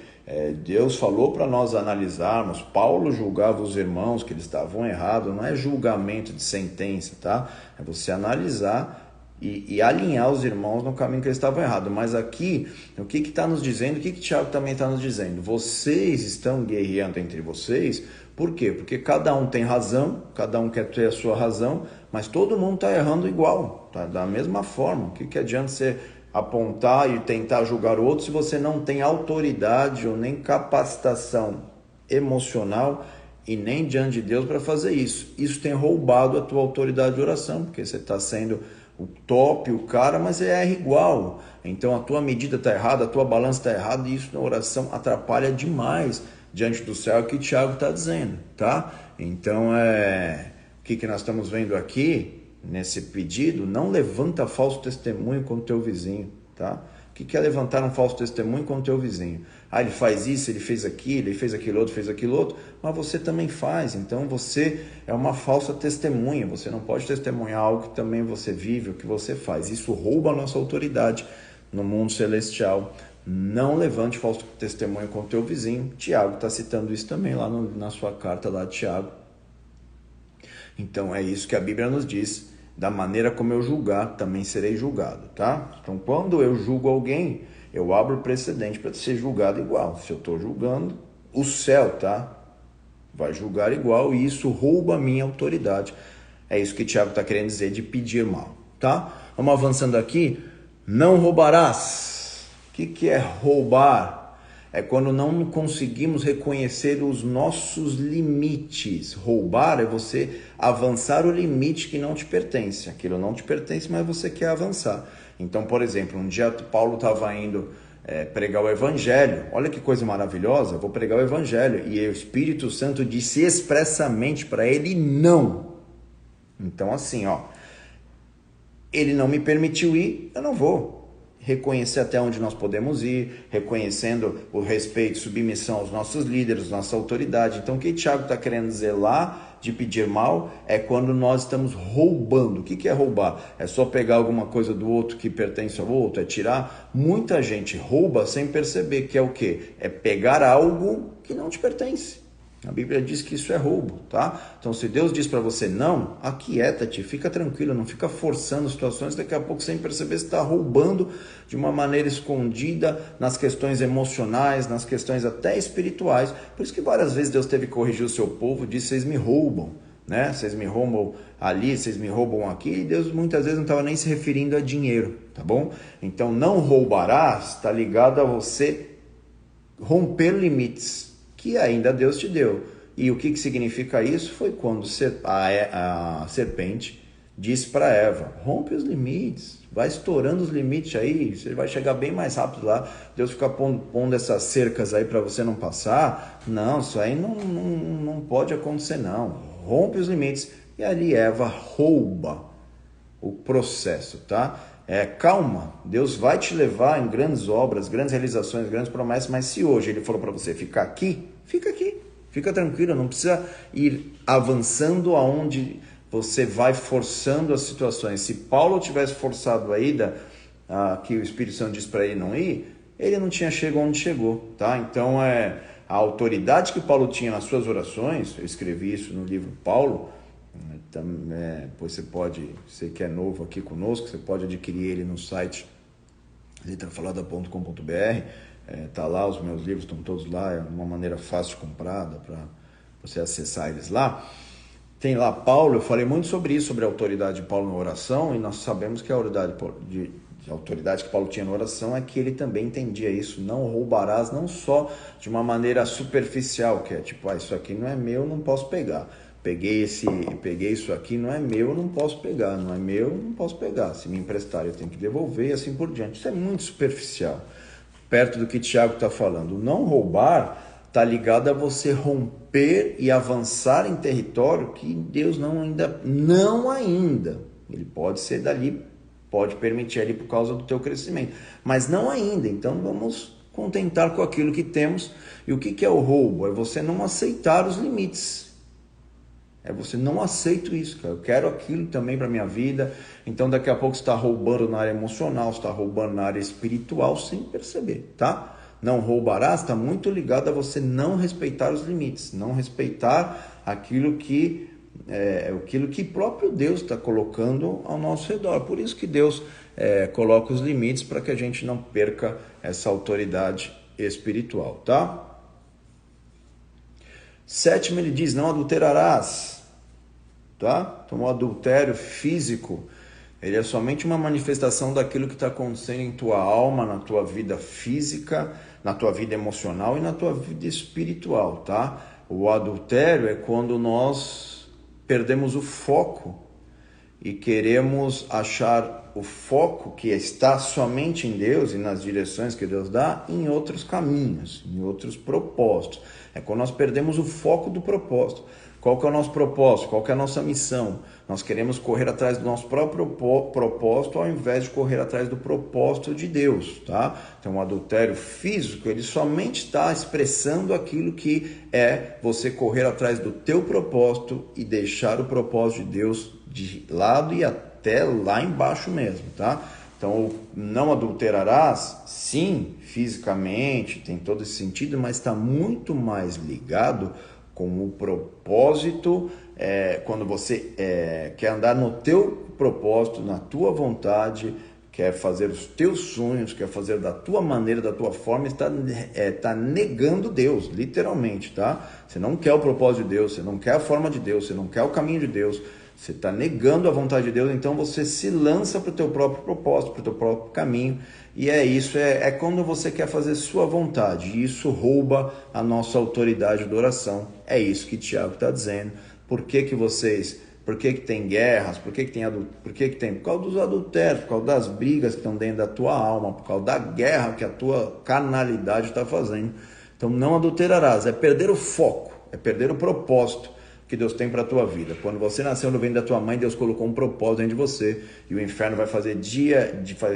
Deus falou para nós analisarmos, Paulo julgava os irmãos que eles estavam errados, não é julgamento de sentença, tá? É você analisar e alinhar os irmãos no caminho que eles estavam errados. Mas aqui, o que está nos dizendo, o que Tiago também está nos dizendo? Vocês estão guerreando entre vocês, por quê? Porque cada um tem razão, cada um quer ter a sua razão, mas todo mundo está errando igual, tá? Da mesma forma. O que adianta você apontar e tentar julgar o outro se você não tem autoridade ou nem capacitação emocional e nem diante de Deus para fazer isso? Isso tem roubado a tua autoridade de oração, porque você está sendo o top, o cara, mas é igual. Então a tua medida está errada, a tua balança está errada, e isso na oração atrapalha demais diante do céu, que o Tiago está dizendo, tá? Então o que nós estamos vendo aqui nesse pedido? Não levanta falso testemunho contra o teu vizinho, tá? O que é levantar um falso testemunho contra o teu vizinho? Ele faz isso, ele fez aquilo, fez aquilo outro, mas você também faz. Então você é uma falsa testemunha, você não pode testemunhar algo que também você vive, o que você faz. Isso rouba a nossa autoridade no mundo celestial. Não levante falso testemunho contra o teu vizinho. Tiago está citando isso também lá na sua carta lá de Tiago. Então é isso que a Bíblia nos diz. Da maneira como eu julgar, também serei julgado, tá? Então quando eu julgo alguém, eu abro precedente para ser julgado igual. Se eu estou julgando, o céu, tá? Vai julgar igual, e isso rouba a minha autoridade. É isso que Tiago está querendo dizer de pedir mal, tá? Vamos avançando aqui. Não roubarás. O que é roubar? É quando não conseguimos reconhecer os nossos limites. Roubar é você avançar o limite que não te pertence. Aquilo não te pertence, mas você quer avançar. Então, por exemplo, um dia Paulo estava indo pregar o Evangelho. Olha que coisa maravilhosa, vou pregar o Evangelho. E o Espírito Santo disse expressamente para ele não. Então, assim, ele não me permitiu ir, eu não vou. Reconhecer até onde nós podemos ir, reconhecendo o respeito e submissão aos nossos líderes, nossa autoridade. Então, o que Tiago está querendo dizer lá de pedir mal é quando nós estamos roubando. O que é roubar? É só pegar alguma coisa do outro que pertence ao outro? É tirar? Muita gente rouba sem perceber, que é o quê? É pegar algo que não te pertence. A Bíblia diz que isso é roubo, tá? Então, se Deus diz para você não, aquieta-te, fica tranquilo, não fica forçando situações, daqui a pouco sem perceber você está roubando de uma maneira escondida nas questões emocionais, nas questões até espirituais. Por isso que várias vezes Deus teve que corrigir o seu povo, disse, vocês me roubam, né? Vocês me roubam ali, vocês me roubam aqui, e Deus muitas vezes não estava nem se referindo a dinheiro, tá bom? Então, não roubarás está ligado a você romper limites que ainda Deus te deu. E o que significa isso? Foi quando a serpente disse para Eva, rompe os limites, vai estourando os limites aí, você vai chegar bem mais rápido lá. Deus fica pondo essas cercas aí para você não passar. Não, isso aí não pode acontecer não. Rompe os limites. E ali Eva rouba o processo, tá? Calma, Deus vai te levar em grandes obras, grandes realizações, grandes promessas, mas se hoje Ele falou para você ficar aqui, fica aqui, fica tranquilo, não precisa ir avançando aonde você vai forçando as situações. Se Paulo tivesse forçado a ida, que o Espírito Santo disse para ele não ir, ele não tinha chegado onde chegou, tá? Então, a autoridade que Paulo tinha nas suas orações, eu escrevi isso no livro Paulo, pois você que é novo aqui conosco, você pode adquirir ele no site letrafalada.com.br, tá lá, os meus livros estão todos lá, é uma maneira fácil de comprar, dá para você acessar eles lá. Tem lá Paulo, eu falei muito sobre isso, sobre a autoridade de Paulo na oração, e nós sabemos que a autoridade que Paulo tinha na oração é que ele também entendia isso, não roubarás, não só de uma maneira superficial, que é tipo, isso aqui não é meu, não posso pegar. Peguei isso aqui, não é meu, não posso pegar, não é meu, não posso pegar. Se me emprestar, eu tenho que devolver e assim por diante. Isso é muito superficial, perto do que Tiago está falando. O não roubar está ligado a você romper e avançar em território que Deus não ainda. Ele pode ser dali, pode permitir ali por causa do teu crescimento, mas não ainda. Então vamos contentar com aquilo que temos. E o que é o roubo? É você não aceitar os limites. Você não aceita isso, cara. Eu quero aquilo também para minha vida. Então daqui a pouco você está roubando na área emocional, você está roubando na área espiritual sem perceber, tá? Não roubarás está muito ligado a você não respeitar os limites, não respeitar aquilo que próprio Deus está colocando ao nosso redor. Por isso que Deus coloca os limites para que a gente não perca essa autoridade espiritual, tá? Sétimo, ele diz, não adulterarás, tá? Então, o adultério físico, ele é somente uma manifestação daquilo que está acontecendo em tua alma, na tua vida física, na tua vida emocional e na tua vida espiritual, tá? O adultério é quando nós perdemos o foco e queremos achar o foco que está somente em Deus e nas direções que Deus dá em outros caminhos, em outros propósitos. É quando nós perdemos o foco do propósito. Qual que é o nosso propósito? Qual que é a nossa missão? Nós queremos correr atrás do nosso próprio propósito ao invés de correr atrás do propósito de Deus, tá? Então, o adultério físico, ele somente está expressando aquilo que é você correr atrás do teu propósito e deixar o propósito de Deus de lado e até lá embaixo mesmo, tá? Então, não adulterarás, sim, fisicamente, tem todo esse sentido, mas está muito mais ligado com o propósito, quando você quer andar no teu propósito, na tua vontade, quer fazer os teus sonhos, quer fazer da tua maneira, da tua forma, está negando Deus, literalmente, tá? Você não quer o propósito de Deus, você não quer a forma de Deus, você não quer o caminho de Deus, você está negando a vontade de Deus, então você se lança para o teu próprio propósito, para o teu próprio caminho, e isso é quando você quer fazer sua vontade, e isso rouba a nossa autoridade de oração. É isso que Tiago está dizendo. Por que tem guerras, por que tem? Por causa dos adultérios, por causa das brigas que estão dentro da tua alma, por causa da guerra que a tua carnalidade está fazendo. Então não adulterarás, é perder o foco, é perder o propósito que Deus tem para a tua vida. Quando você nasceu no ventre da tua mãe, Deus colocou um propósito dentro de você, e o inferno vai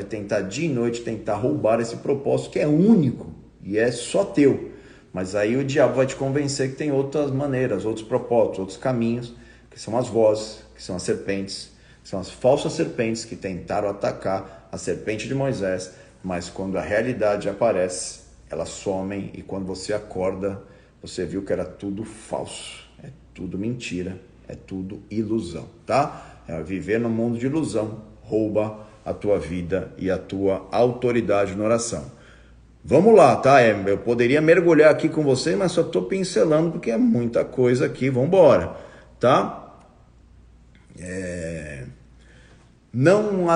tentar dia e noite, tentar roubar esse propósito que é único e é só teu. Mas aí o diabo vai te convencer que tem outras maneiras, outros propósitos, outros caminhos, que são as vozes, que são as serpentes, que são as falsas serpentes que tentaram atacar a serpente de Moisés, mas quando a realidade aparece, elas somem, e quando você acorda, você viu que era tudo falso. É tudo mentira, é tudo ilusão, tá? Viver no mundo de ilusão rouba a tua vida e a tua autoridade na oração. Vamos lá, tá? Eu poderia mergulhar aqui com você, mas só estou pincelando porque é muita coisa aqui. Vamos embora, tá? Não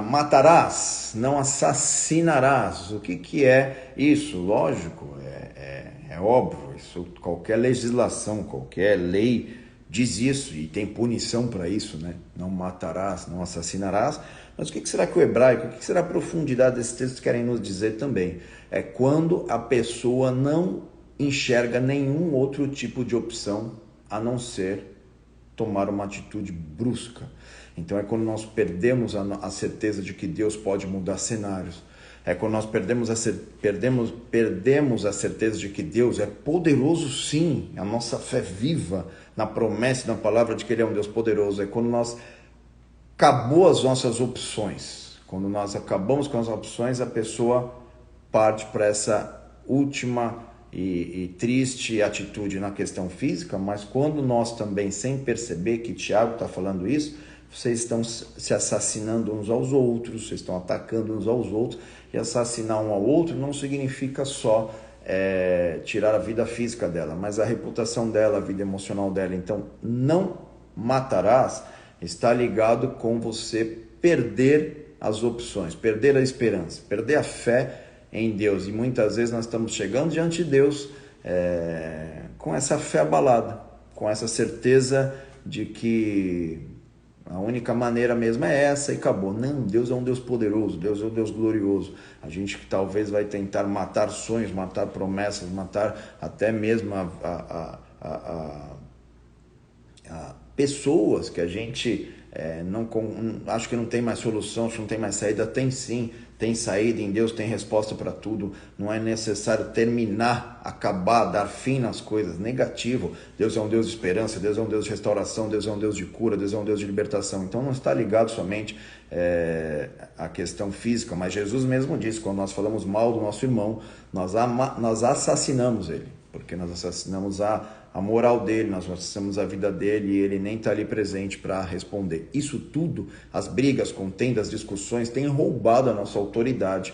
matarás, não assassinarás. O que é isso? Lógico, é óbvio, isso, qualquer legislação, qualquer lei diz isso e tem punição para isso, né? Não matarás, não assassinarás. Mas o que será que o hebraico, o que será a profundidade desses textos querem nos dizer também? É quando a pessoa não enxerga nenhum outro tipo de opção a não ser tomar uma atitude brusca. Então é quando nós perdemos a certeza de que Deus pode mudar cenários. É quando nós perdemos a certeza de que Deus é poderoso sim, a nossa fé viva na promessa, na palavra de que Ele é um Deus poderoso. É quando nós acabou as nossas opções. Quando nós acabamos com as opções, a pessoa parte para essa última e triste atitude na questão física, mas quando nós também, sem perceber que Tiago está falando isso, vocês estão se assassinando uns aos outros, vocês estão atacando uns aos outros, e assassinar um ao outro não significa só tirar a vida física dela, mas a reputação dela, a vida emocional dela. Então, não matarás está ligado com você perder as opções, perder a esperança, perder a fé em Deus. E muitas vezes nós estamos chegando diante de Deus com essa fé abalada, com essa certeza de que a única maneira mesmo é essa e acabou. Não, Deus é um Deus poderoso, Deus é um Deus glorioso. A gente que talvez vai tentar matar sonhos, matar promessas, matar até mesmo pessoas que a gente acho que não tem mais solução, acho que não tem mais saída. Tem sim, tem saída em Deus, tem resposta para tudo. Não é necessário terminar, acabar, dar fim nas coisas. Negativo. Deus é um Deus de esperança, Deus é um Deus de restauração, Deus é um Deus de cura, Deus é um Deus de libertação. Então não está ligado somente à questão física, mas Jesus mesmo disse, quando nós falamos mal do nosso irmão, nós assassinamos ele, porque nós assassinamos a moral dele, nós assassinamos a vida dele e ele nem está ali presente para responder. Isso tudo, as brigas, contendas, discussões, tem roubado a nossa autoridade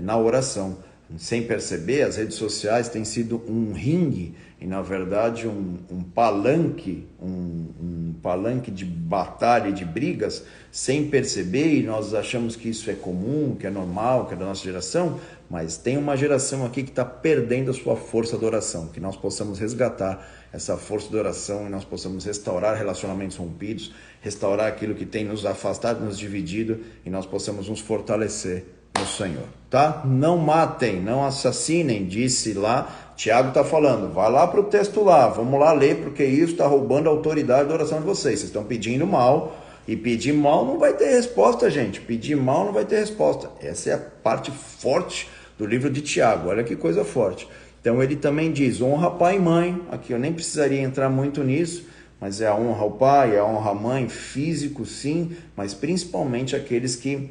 na oração. Sem perceber, as redes sociais têm sido um ringue e, na verdade, um palanque, um palanque de batalha e de brigas, sem perceber, e nós achamos que isso é comum, que é normal, que é da nossa geração, mas tem uma geração aqui que está perdendo a sua força de oração, que nós possamos resgatar essa força de oração e nós possamos restaurar relacionamentos rompidos, restaurar aquilo que tem nos afastado, nos dividido, e nós possamos nos fortalecer no Senhor, tá? Não matem, não assassinem, disse lá, Tiago está falando, vai lá para o texto lá, vamos lá ler, porque isso está roubando a autoridade da oração de vocês. Vocês estão pedindo mal, e pedir mal não vai ter resposta, gente. Pedir mal não vai ter resposta. Essa é a parte forte do livro de Tiago, olha que coisa forte. Então ele também diz, honra pai e mãe, aqui eu nem precisaria entrar muito nisso, mas é a honra ao pai, é a honra à mãe, físico sim, mas principalmente aqueles que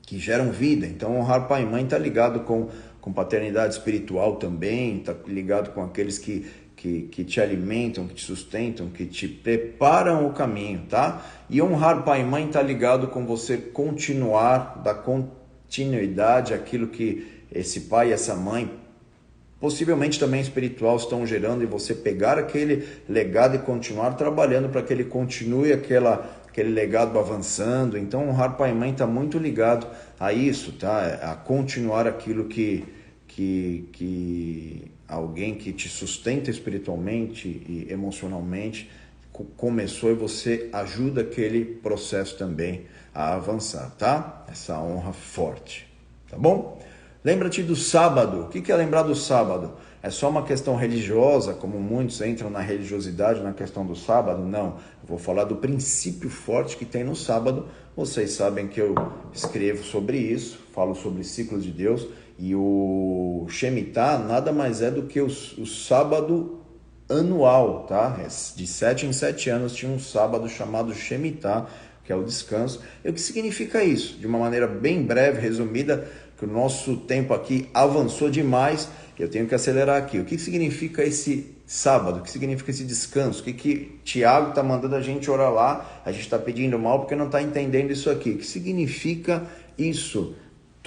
geram vida. Então honrar pai e mãe está ligado com paternidade espiritual também, está ligado com aqueles que te alimentam, que te sustentam, que te preparam o caminho, tá? E honrar pai e mãe está ligado com você continuar, dar continuidade àquilo que esse pai e essa mãe, possivelmente também espiritual, estão gerando, e você pegar aquele legado e continuar trabalhando para que ele continue aquele legado avançando. Então honrar pai e mãe está muito ligado a isso, tá? A continuar aquilo que alguém que te sustenta espiritualmente e emocionalmente começou, e você ajuda aquele processo também a avançar, tá? Essa honra forte, tá bom? Lembra-te do sábado. O que é lembrar do sábado? É só uma questão religiosa, como muitos entram na religiosidade na questão do sábado? Não. Eu vou falar do princípio forte que tem no sábado. Vocês sabem que eu escrevo sobre isso, falo sobre ciclos de Deus, e o Shemitah nada mais é do que o sábado anual, tá? De 7 em 7 anos tinha um sábado chamado Shemitah, que é o descanso. E o que significa isso? De uma maneira bem breve, resumida, que o nosso tempo aqui avançou demais, eu tenho que acelerar aqui. O que significa esse sábado? O que significa esse descanso? O que Tiago está mandando a gente orar lá? A gente está pedindo mal porque não está entendendo isso aqui. O que significa isso?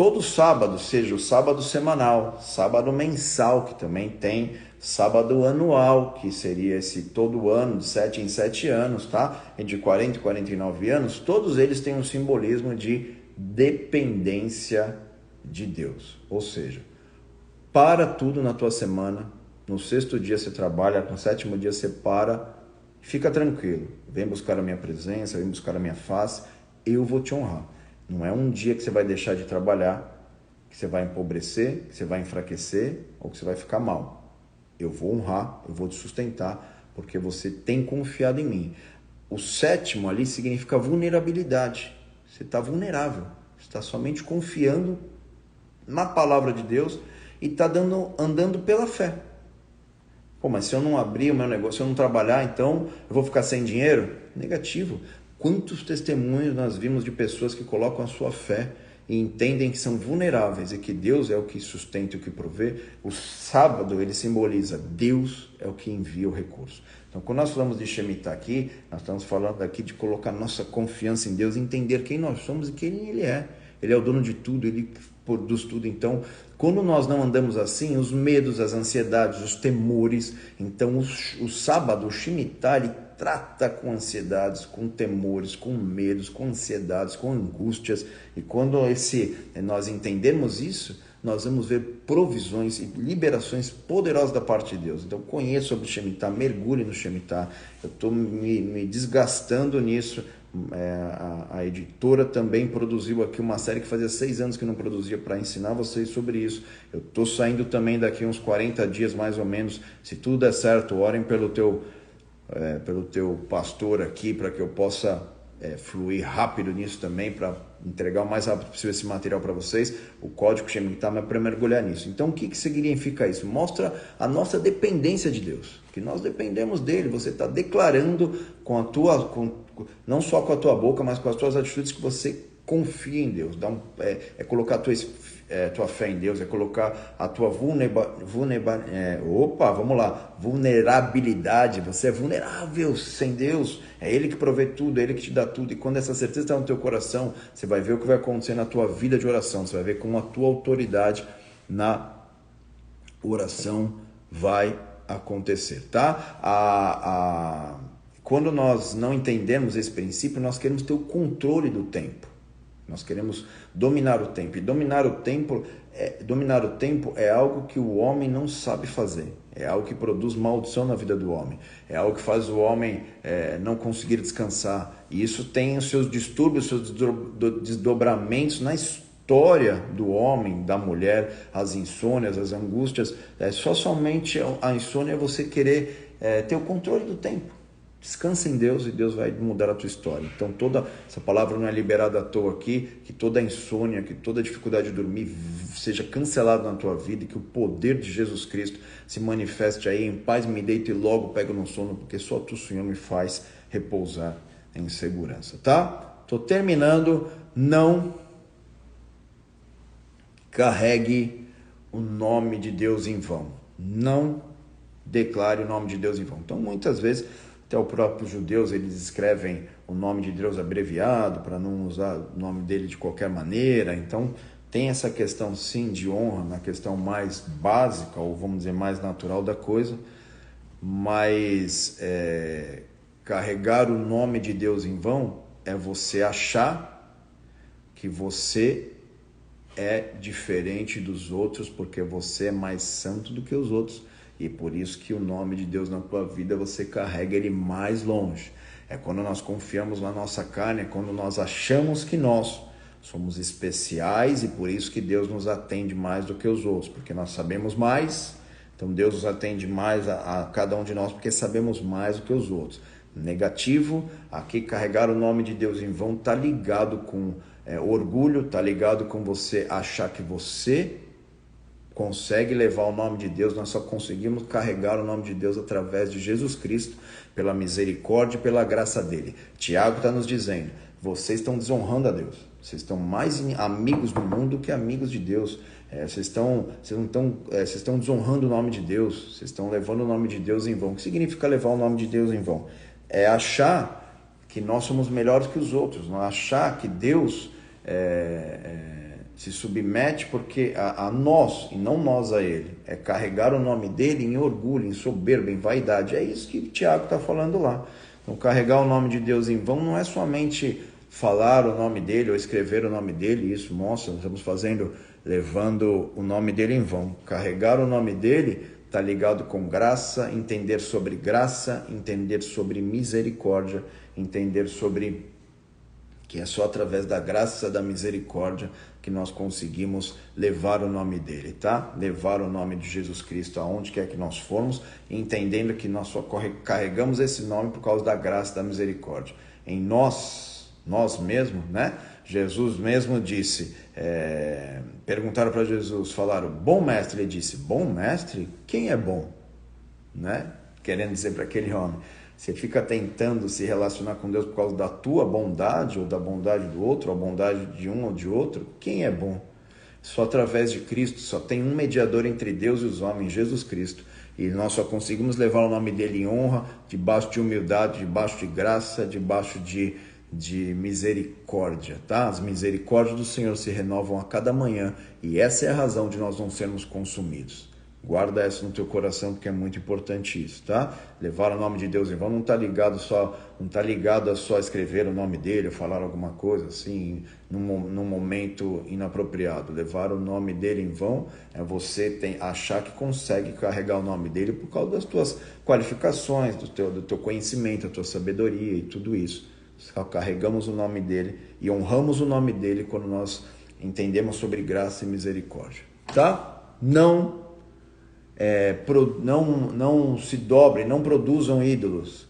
todo sábado, seja o sábado semanal, sábado mensal, que também tem, sábado anual, que seria esse todo ano, de 7 em 7 anos, tá? E de 40 e 49 anos, todos eles têm um simbolismo de dependência de Deus. Ou seja, para tudo na tua semana, no sexto dia você trabalha, no sétimo dia você para, fica tranquilo, vem buscar a minha presença, vem buscar a minha face, eu vou te honrar. Não é um dia que você vai deixar de trabalhar, que você vai empobrecer, que você vai enfraquecer ou que você vai ficar mal. Eu vou honrar, eu vou te sustentar, porque você tem confiado em mim. O sétimo ali significa vulnerabilidade. Você está vulnerável, você está somente confiando na palavra de Deus e está andando pela fé. Pô, mas se eu não abrir o meu negócio, se eu não trabalhar, então eu vou ficar sem dinheiro? Negativo. Quantos testemunhos nós vimos de pessoas que colocam a sua fé e entendem que são vulneráveis e que Deus é o que sustenta e o que provê? O sábado ele simboliza Deus é o que envia o recurso. Então, quando nós falamos de Shemitah aqui, nós estamos falando aqui de colocar nossa confiança em Deus, entender quem nós somos e quem Ele é. Ele é o dono de tudo, Ele produz tudo. Então, quando nós não andamos assim, os medos, as ansiedades, os temores, então o sábado, o Shemitah, ele trata com ansiedades, com temores, com medos, com ansiedades, com angústias. E quando nós entendermos isso, nós vamos ver provisões e liberações poderosas da parte de Deus. Então, conheça sobre o Shemitah, mergulhe no Shemitah. Eu estou me desgastando nisso. A editora também produziu aqui uma série que fazia 6 anos que não produzia, para ensinar vocês sobre isso. Eu estou saindo também daqui uns 40 dias mais ou menos. Se tudo der certo, orem pelo teu pastor aqui, para que eu possa fluir rápido nisso também, para entregar o mais rápido possível esse material para vocês. O código Shemitah é para mergulhar nisso. Então, o que significa isso? Mostra a nossa dependência de Deus, que nós dependemos dele. Você está declarando não só com a tua boca, mas com as tuas atitudes, que você confia em Deus. Colocar a tua fé em Deus, é colocar a tua vulnerabilidade. Você é vulnerável sem Deus. É Ele que provê tudo, é Ele que te dá tudo. E quando essa certeza está no teu coração, você vai ver o que vai acontecer na tua vida de oração. Você vai ver como a tua autoridade na oração vai acontecer, tá? Quando nós não entendemos esse princípio, nós queremos ter o controle do tempo. Nós queremos dominar o tempo. E dominar o tempo é algo que o homem não sabe fazer. É algo que produz maldição na vida do homem. É algo que faz o homem não conseguir descansar. E isso tem os seus distúrbios, os seus desdobramentos na história do homem, da mulher, as insônias, as angústias. Somente a insônia é você querer ter o controle do tempo. Descansa em Deus e Deus vai mudar a tua história. Então toda essa palavra não é liberada à toa aqui, que toda a insônia, que toda a dificuldade de dormir seja cancelada na tua vida e que o poder de Jesus Cristo se manifeste aí. Em paz me deito e logo pego no sono, porque só tu, Senhor, me faz repousar em segurança, tá? Tô terminando. Não carregue o nome de Deus em vão. Não declare o nome de Deus em vão. Então muitas vezes até os próprios judeus, eles escrevem o nome de Deus abreviado para não usar o nome dele de qualquer maneira. Então tem essa questão sim de honra na questão mais básica, ou vamos dizer mais natural da coisa, mas carregar o nome de Deus em vão é você achar que você é diferente dos outros porque você é mais santo do que os outros. E por isso que o nome de Deus na tua vida, você carrega ele mais longe. É quando nós confiamos na nossa carne, é quando nós achamos que nós somos especiais e por isso que Deus nos atende mais do que os outros, porque nós sabemos mais. Então Deus nos atende mais a cada um de nós porque sabemos mais do que os outros. Negativo, aqui carregar o nome de Deus em vão está ligado com orgulho, está ligado com você achar que você consegue levar o nome de Deus. Nós só conseguimos carregar o nome de Deus através de Jesus Cristo, pela misericórdia e pela graça dele. Tiago está nos dizendo, vocês estão desonrando a Deus, vocês estão mais amigos do mundo que amigos de Deus. Vocês estão desonrando o nome de Deus, vocês estão levando o nome de Deus em vão. O que significa levar o nome de Deus em vão? É achar que nós somos melhores que os outros, não achar que Deus se submete porque a nós, e não nós a ele, é carregar o nome dele em orgulho, em soberba, em vaidade. É isso que Tiago está falando lá. Então, carregar o nome de Deus em vão não é somente falar o nome dele ou escrever o nome dele, isso mostra, nós estamos fazendo, levando o nome dele em vão. Carregar o nome dele está ligado com graça, entender sobre misericórdia, entender sobre que é só através da graça, da misericórdia, que nós conseguimos levar o nome dele, tá? Levar o nome de Jesus Cristo aonde quer que nós formos, entendendo que nós só carregamos esse nome por causa da graça, da misericórdia. Em nós mesmos, né? Jesus mesmo disse, perguntaram para Jesus, falaram, bom mestre, ele disse, bom mestre? Quem é bom? Né? Querendo dizer para aquele homem, você fica tentando se relacionar com Deus por causa da tua bondade ou da bondade do outro, ou a bondade de um ou de outro, quem é bom? Só através de Cristo, só tem um mediador entre Deus e os homens, Jesus Cristo. E nós só conseguimos levar o nome dele em honra, debaixo de humildade, debaixo de graça, debaixo de misericórdia, tá? As misericórdias do Senhor se renovam a cada manhã e essa é a razão de nós não sermos consumidos. Guarda isso no teu coração porque é muito importante isso, tá? Levar o nome de Deus em vão não está ligado a só escrever o nome dele ou falar alguma coisa assim num momento inapropriado. Levar o nome dele em vão é você achar que consegue carregar o nome dele por causa das tuas qualificações, do teu conhecimento, da tua sabedoria e tudo isso. Só carregamos o nome dele e honramos o nome dele quando nós entendemos sobre graça e misericórdia, tá? Não se dobrem, não produzam ídolos,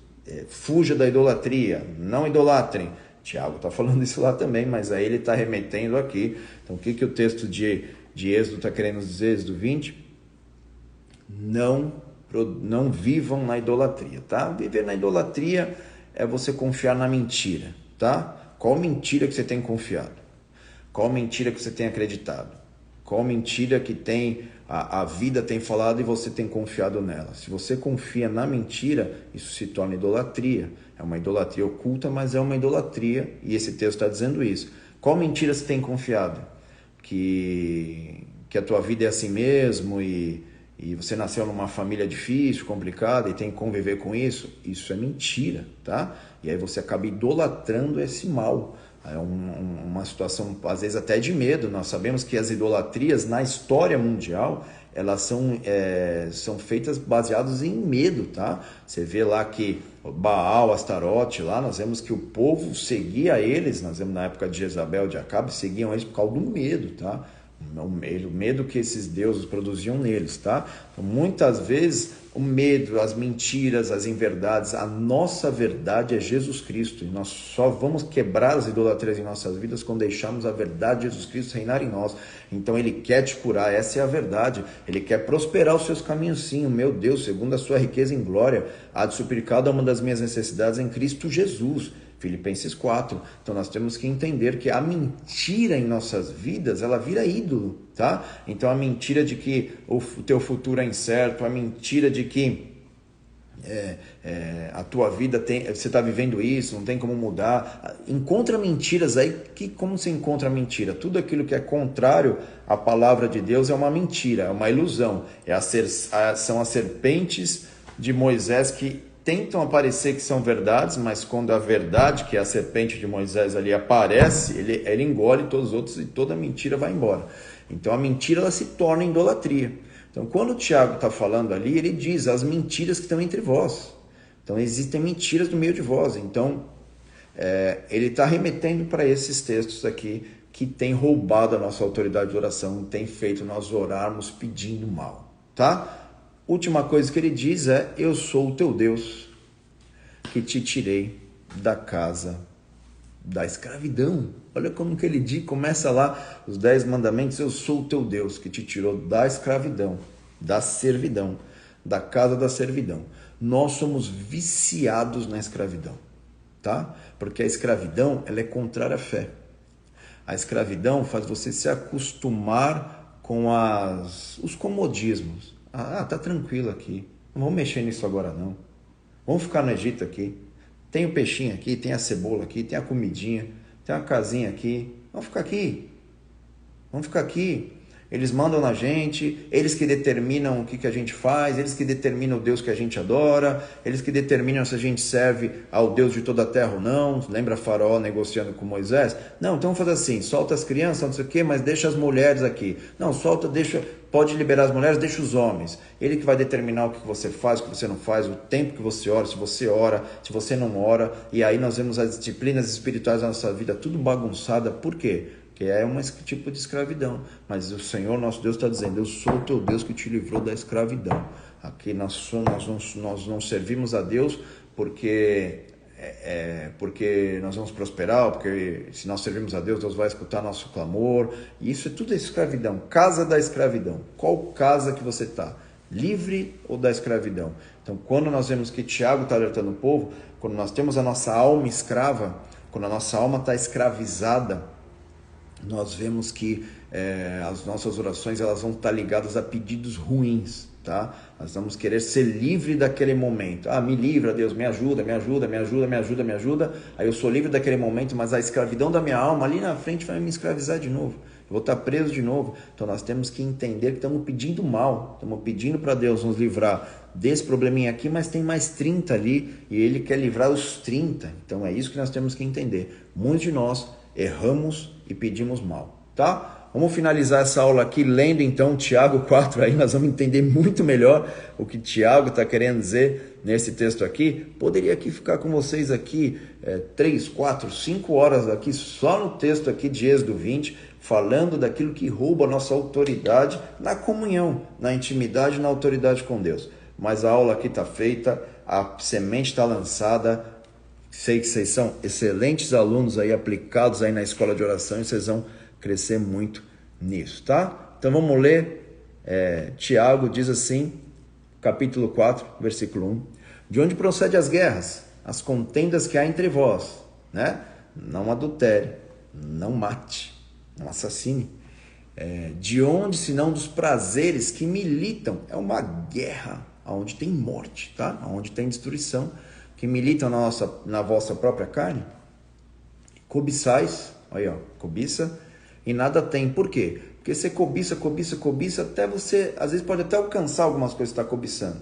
fuja da idolatria, não idolatrem. Tiago está falando isso lá também, mas aí ele está remetendo aqui. Então o que o texto de Êxodo está querendo dizer, Êxodo 20? Não vivam na idolatria, tá? Viver na idolatria é você confiar na mentira, tá? Qual mentira que você tem confiado? Qual mentira que você tem acreditado? Qual mentira que a vida tem falado e você tem confiado nela? Se você confia na mentira, isso se torna idolatria. É uma idolatria oculta, mas é uma idolatria, e esse texto está dizendo isso. Qual mentira você tem confiado? Que a tua vida é assim mesmo e você nasceu numa família difícil, complicada e tem que conviver com isso? Isso é mentira, tá? E aí você acaba idolatrando esse mal. É uma situação, às vezes, até de medo. Nós sabemos que as idolatrias na história mundial, elas são feitas baseadas em medo, tá? Você vê lá que Baal, Astarote, lá nós vemos que o povo seguia eles, nós vemos na época de Jezabel, de Acabe, seguiam eles por causa do medo, tá? O medo que esses deuses produziam neles, tá? Então, muitas vezes o medo, as mentiras, as inverdades, a nossa verdade é Jesus Cristo, e nós só vamos quebrar as idolatrias em nossas vidas quando deixarmos a verdade de Jesus Cristo reinar em nós. Então ele quer te curar, essa é a verdade. Ele quer prosperar os seus caminhos, sim. O meu Deus, segundo a sua riqueza em glória, há de suprir cada uma das minhas necessidades em Cristo Jesus. Filipenses 4. Então nós temos que entender que a mentira em nossas vidas, ela vira ídolo, tá? Então a mentira de que o teu futuro é incerto, a mentira de que a tua vida você está vivendo isso, não tem como mudar. Encontra mentiras aí, como se encontra mentira? Tudo aquilo que é contrário à palavra de Deus é uma mentira, é uma ilusão. São as serpentes de Moisés que tentam aparecer que são verdades, mas quando a verdade, que é a serpente de Moisés ali, aparece, ele engole todos os outros e toda mentira vai embora. Então a mentira ela se torna idolatria. Então quando o Tiago está falando ali, ele diz as mentiras que estão entre vós. Então existem mentiras no meio de vós. Então ele está remetendo para esses textos aqui que tem roubado a nossa autoridade de oração, tem feito nós orarmos pedindo mal, tá? Última coisa que ele diz é, eu sou o teu Deus, que te tirei da casa da escravidão. Olha como que ele diz, começa lá os 10 mandamentos, eu sou o teu Deus, que te tirou da escravidão, da servidão, da casa da servidão. Nós somos viciados na escravidão, tá? Porque a escravidão, ela é contrária à fé. A escravidão faz você se acostumar com os comodismos. Tá tranquilo aqui, não vamos mexer nisso agora não. Vamos ficar no Egito aqui. Tem o peixinho aqui, tem a cebola aqui, tem a comidinha, tem a casinha aqui. Vamos ficar aqui. Vamos ficar aqui. Eles mandam na gente, eles que determinam o que a gente faz, eles que determinam o Deus que a gente adora, eles que determinam se a gente serve ao Deus de toda a terra ou não. Lembra Faraó negociando com Moisés? Não, então vamos fazer assim, solta as crianças, não sei o quê, mas deixa as mulheres aqui. Não, solta, deixa, pode liberar as mulheres, deixa os homens. Ele que vai determinar o que você faz, o que você não faz, o tempo que você ora, se você não ora. E aí nós vemos as disciplinas espirituais da nossa vida tudo bagunçada. Por quê? Que é um tipo de escravidão, mas o Senhor nosso Deus está dizendo, eu sou o teu Deus que te livrou da escravidão. Aqui nós não servimos a Deus porque nós vamos prosperar, porque se nós servimos a Deus, Deus vai escutar nosso clamor. E isso é tudo escravidão, casa da escravidão. Qual casa que você está? Livre ou da escravidão? Então, quando nós vemos que Tiago está alertando o povo, quando nós temos a nossa alma escrava, quando a nossa alma está escravizada, nós vemos que as nossas orações elas vão estar ligadas a pedidos ruins, tá? Nós vamos querer ser livre daquele momento. Me livra, Deus, me ajuda. Aí eu sou livre daquele momento, mas a escravidão da minha alma ali na frente vai me escravizar de novo. Eu vou estar preso de novo. Então nós temos que entender que estamos pedindo mal, estamos pedindo para Deus nos livrar desse probleminha aqui, mas tem mais 30 ali e Ele quer livrar os 30. Então é isso que nós temos que entender. Muitos de nós erramos e pedimos mal, tá? Vamos finalizar essa aula aqui lendo então Tiago 4, aí nós vamos entender muito melhor o que Tiago está querendo dizer nesse texto aqui. Poderia aqui ficar com vocês aqui 3, 4, 5 horas aqui só no texto aqui de Êxodo 20, falando daquilo que rouba a nossa autoridade na comunhão, na intimidade e na autoridade com Deus. Mas a aula aqui está feita, a semente está lançada. Sei que vocês são excelentes alunos aí, aplicados aí na escola de oração, e vocês vão crescer muito nisso, tá? Então vamos ler, Tiago diz assim, capítulo 4, versículo 1, de onde procede as guerras, as contendas que há entre vós, né? Não adultere, não mate, não assassine. De onde, senão dos prazeres que militam? É uma guerra, onde tem morte, tá? Onde tem destruição, que militam na vossa própria carne. Cobiçais, aí ó, cobiça, e nada tem. Por quê? Porque você cobiça, até você, às vezes pode até alcançar algumas coisas que está cobiçando,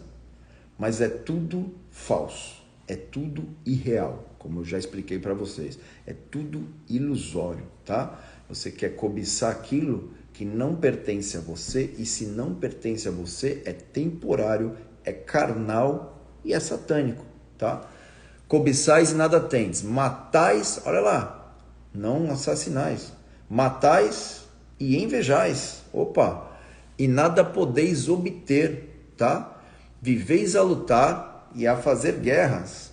mas é tudo falso, é tudo irreal, como eu já expliquei para vocês, é tudo ilusório, tá? Você quer cobiçar aquilo que não pertence a você, e se não pertence a você, é temporário, é carnal e é satânico, tá? Cobiçais e nada tendes, matais, olha lá, não assassinais, matais e invejais, e nada podeis obter, tá? Viveis a lutar e a fazer guerras,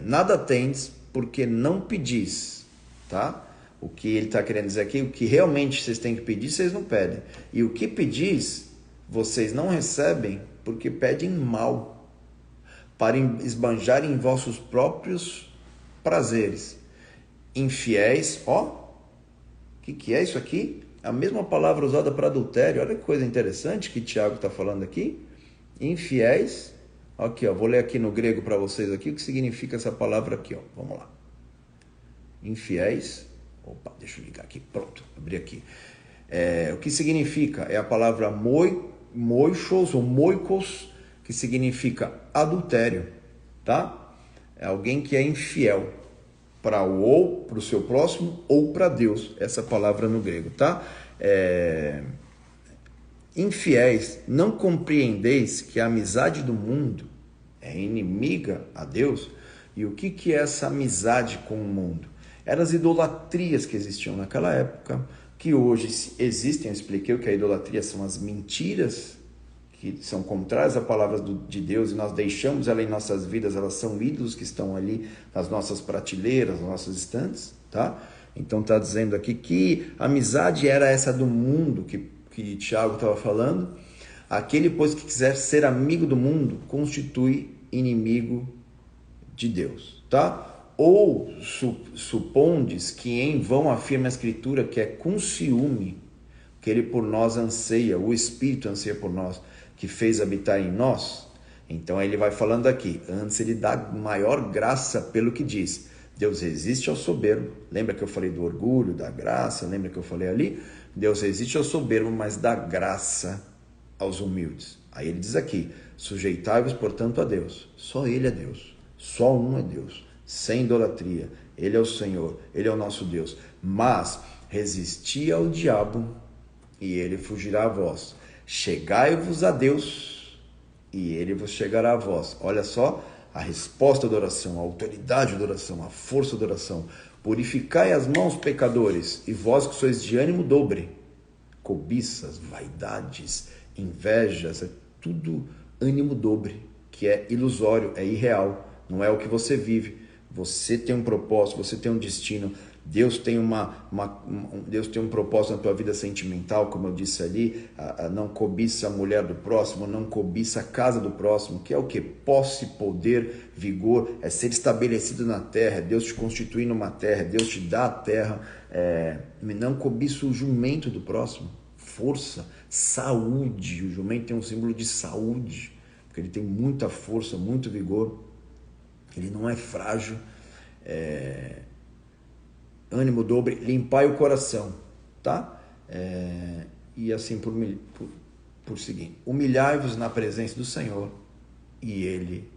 nada tendes porque não pedis, tá? O que ele está querendo dizer aqui, o que realmente vocês têm que pedir, vocês não pedem, e o que pedis, vocês não recebem porque pedem mal, para esbanjar em vossos próprios prazeres. Infiéis, o que é isso aqui? A mesma palavra usada para adultério. Olha que coisa interessante que Tiago está falando aqui. Infiéis, aqui, vou ler aqui no grego para vocês aqui o que significa essa palavra aqui, vamos lá. Infiéis, deixa eu ligar aqui, pronto, abri aqui. O que significa? É a palavra moichos ou moikos, que significa adultério, tá? É alguém que é infiel para o seu próximo ou para Deus, essa palavra no grego, tá? Infiéis, não compreendeis que a amizade do mundo é inimiga a Deus? E o que é essa amizade com o mundo? Eram as idolatrias que existiam naquela época, que hoje existem. Eu expliquei o que é idolatria, são as mentiras que são contrárias à palavra de Deus, e nós deixamos ela em nossas vidas. Elas são ídolos que estão ali nas nossas prateleiras, nas nossas estantes, tá? Então está dizendo aqui que a amizade era essa do mundo, que Tiago estava falando. Aquele, pois, que quiser ser amigo do mundo, constitui inimigo de Deus, tá? Ou supondes que em vão afirma a Escritura que é com ciúme que ele por nós anseia, o Espírito anseia por nós, que fez habitar em nós? Então ele vai falando aqui, antes ele dá maior graça pelo que diz. Deus resiste ao soberbo. Lembra que eu falei do orgulho, da graça? Lembra que eu falei ali? Deus resiste ao soberbo, mas dá graça aos humildes. Aí ele diz aqui, sujeitai-vos, portanto, a Deus. Só Ele é Deus. Só um é Deus. Sem idolatria. Ele é o Senhor. Ele é o nosso Deus. Mas resisti ao diabo e ele fugirá a vós. Chegai-vos a Deus e ele vos chegará a vós. Olha só a resposta da oração, a autoridade da oração, a força da oração. Purificai as mãos, pecadores, e vós que sois de ânimo dobre. Cobiças, vaidades, invejas, é tudo ânimo dobre, que é ilusório, é irreal, não é o que você vive. Você tem um propósito, você tem um destino. Deus tem Deus tem um propósito na tua vida sentimental, como eu disse ali. Não cobiça a mulher do próximo, não cobiça a casa do próximo, que é o que? Posse, poder, vigor, é ser estabelecido na terra, é Deus te constituir numa terra, Deus te dá a terra. Não cobiça o jumento do próximo, força, saúde. O jumento tem um símbolo de saúde, porque ele tem muita força, muito vigor, ele não é frágil. Ânimo dobre, limpai o coração, tá? E assim por seguinte, humilhai-vos na presença do Senhor e Ele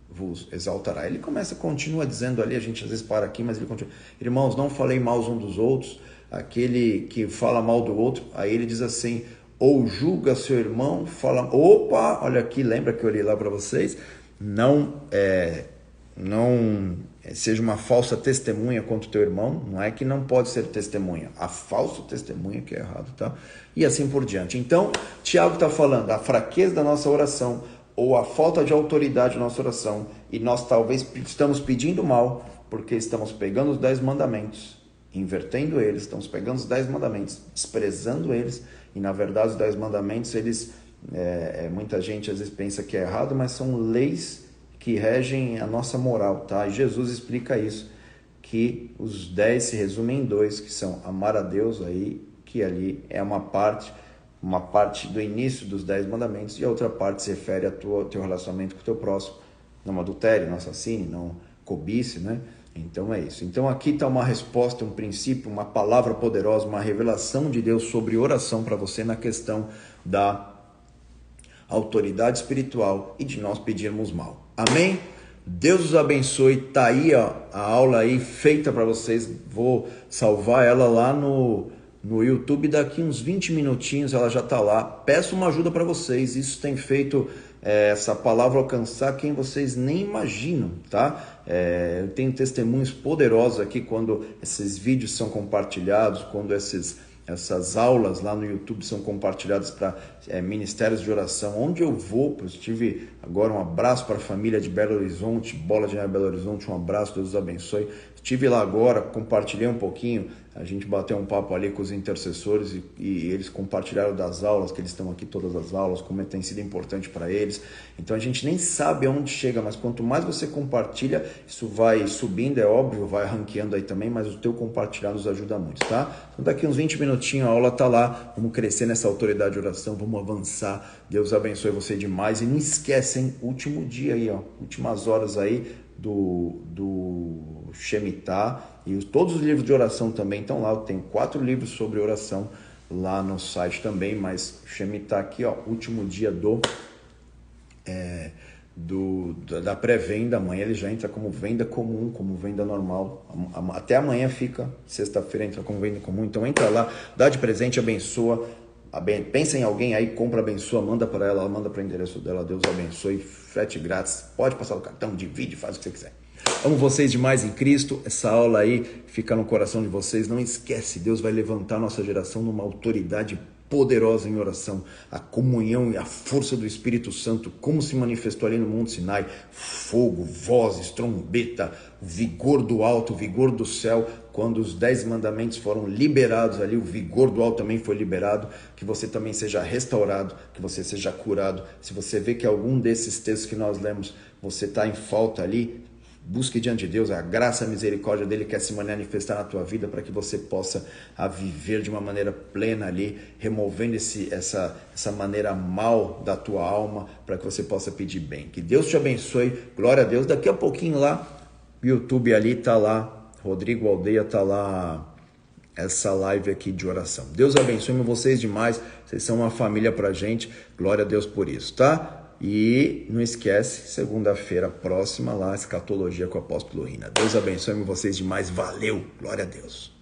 vos exaltará. Ele continua dizendo ali, a gente às vezes para aqui, mas ele continua, irmãos, não falei mal uns dos outros. Aquele que fala mal do outro, aí ele diz assim, ou julga seu irmão, opa, olha aqui, lembra que eu li lá para vocês, não seja uma falsa testemunha contra o teu irmão. Não é que não pode ser testemunha, a falsa testemunha que é errado, tá? E assim por diante. Então, Tiago está falando a fraqueza da nossa oração, ou a falta de autoridade da nossa oração, e nós talvez estamos pedindo mal, porque estamos pegando os 10 mandamentos, invertendo eles, estamos pegando os 10 mandamentos, desprezando eles, e na verdade os 10 mandamentos, muita gente às vezes pensa que é errado, mas são leis que regem a nossa moral, tá? E Jesus explica isso, que os 10 se resumem em 2, que são amar a Deus, aí, que ali é uma parte do início dos 10 mandamentos, e a outra parte se refere ao teu relacionamento com o teu próximo. Não adultere, não assassine, não cobice, né? Então é isso. Então aqui está uma resposta, um princípio, uma palavra poderosa, uma revelação de Deus sobre oração para você na questão da autoridade espiritual e de nós pedirmos mal. Amém? Deus os abençoe. Tá aí ó, a aula aí feita para vocês. Vou salvar ela lá no YouTube. Daqui uns 20 minutinhos ela já tá lá. Peço uma ajuda para vocês. Isso tem feito essa palavra alcançar quem vocês nem imaginam, tá? Eu tenho testemunhos poderosos aqui quando esses vídeos são compartilhados, quando essas aulas lá no YouTube são compartilhadas para ministérios de oração. Onde eu vou, eu tive agora um abraço para a família de Belo Horizonte, Bola de Belo Horizonte, um abraço, Deus os abençoe. Estive lá agora, compartilhei um pouquinho, a gente bateu um papo ali com os intercessores e eles compartilharam das aulas, que eles estão aqui todas as aulas, como tem sido importante para eles. Então a gente nem sabe aonde chega, mas quanto mais você compartilha, isso vai subindo, é óbvio, vai ranqueando aí também, mas o teu compartilhar nos ajuda muito, tá? Então daqui uns 20 minutinhos a aula tá lá, vamos crescer nessa autoridade de oração, vamos avançar. Deus abençoe você demais e não esquecem, último dia aí, ó, últimas horas aí do Shemitah, e todos os livros de oração também estão lá. Eu tenho 4 livros sobre oração lá no site também, mas Shemitah aqui, ó, último dia da pré-venda. Amanhã ele já entra como venda comum, como venda normal, até amanhã fica, sexta-feira entra como venda comum. Então entra lá, dá de presente, abençoa, pensa em alguém aí, compra, abençoa, manda para ela manda para o endereço dela. Deus abençoe, frete grátis, pode passar o cartão, divide, faz o que você quiser. Amo vocês demais em Cristo. Essa aula aí fica no coração de vocês. Não esquece, Deus vai levantar nossa geração numa autoridade poderosa em oração. A comunhão e a força do Espírito Santo, como se manifestou ali no Monte Sinai. Fogo, vozes, trombeta, vigor do alto, vigor do céu. Quando os 10 mandamentos foram liberados ali, o vigor do alto também foi liberado. Que você também seja restaurado, que você seja curado. Se você vê que algum desses textos que nós lemos, você está em falta ali, busque diante de Deus, a graça e a misericórdia dele quer se manifestar na tua vida para que você possa viver de uma maneira plena ali, removendo essa maneira mal da tua alma, para que você possa pedir bem. Que Deus te abençoe, glória a Deus. Daqui a pouquinho lá, o YouTube ali tá lá, Rodrigo Aldeia tá lá essa live aqui de oração. Deus abençoe vocês demais, vocês são uma família pra gente, glória a Deus por isso, tá? E não esquece, segunda-feira próxima lá, Escatologia com o Apóstolo Rina. Deus abençoe vocês demais, valeu, glória a Deus.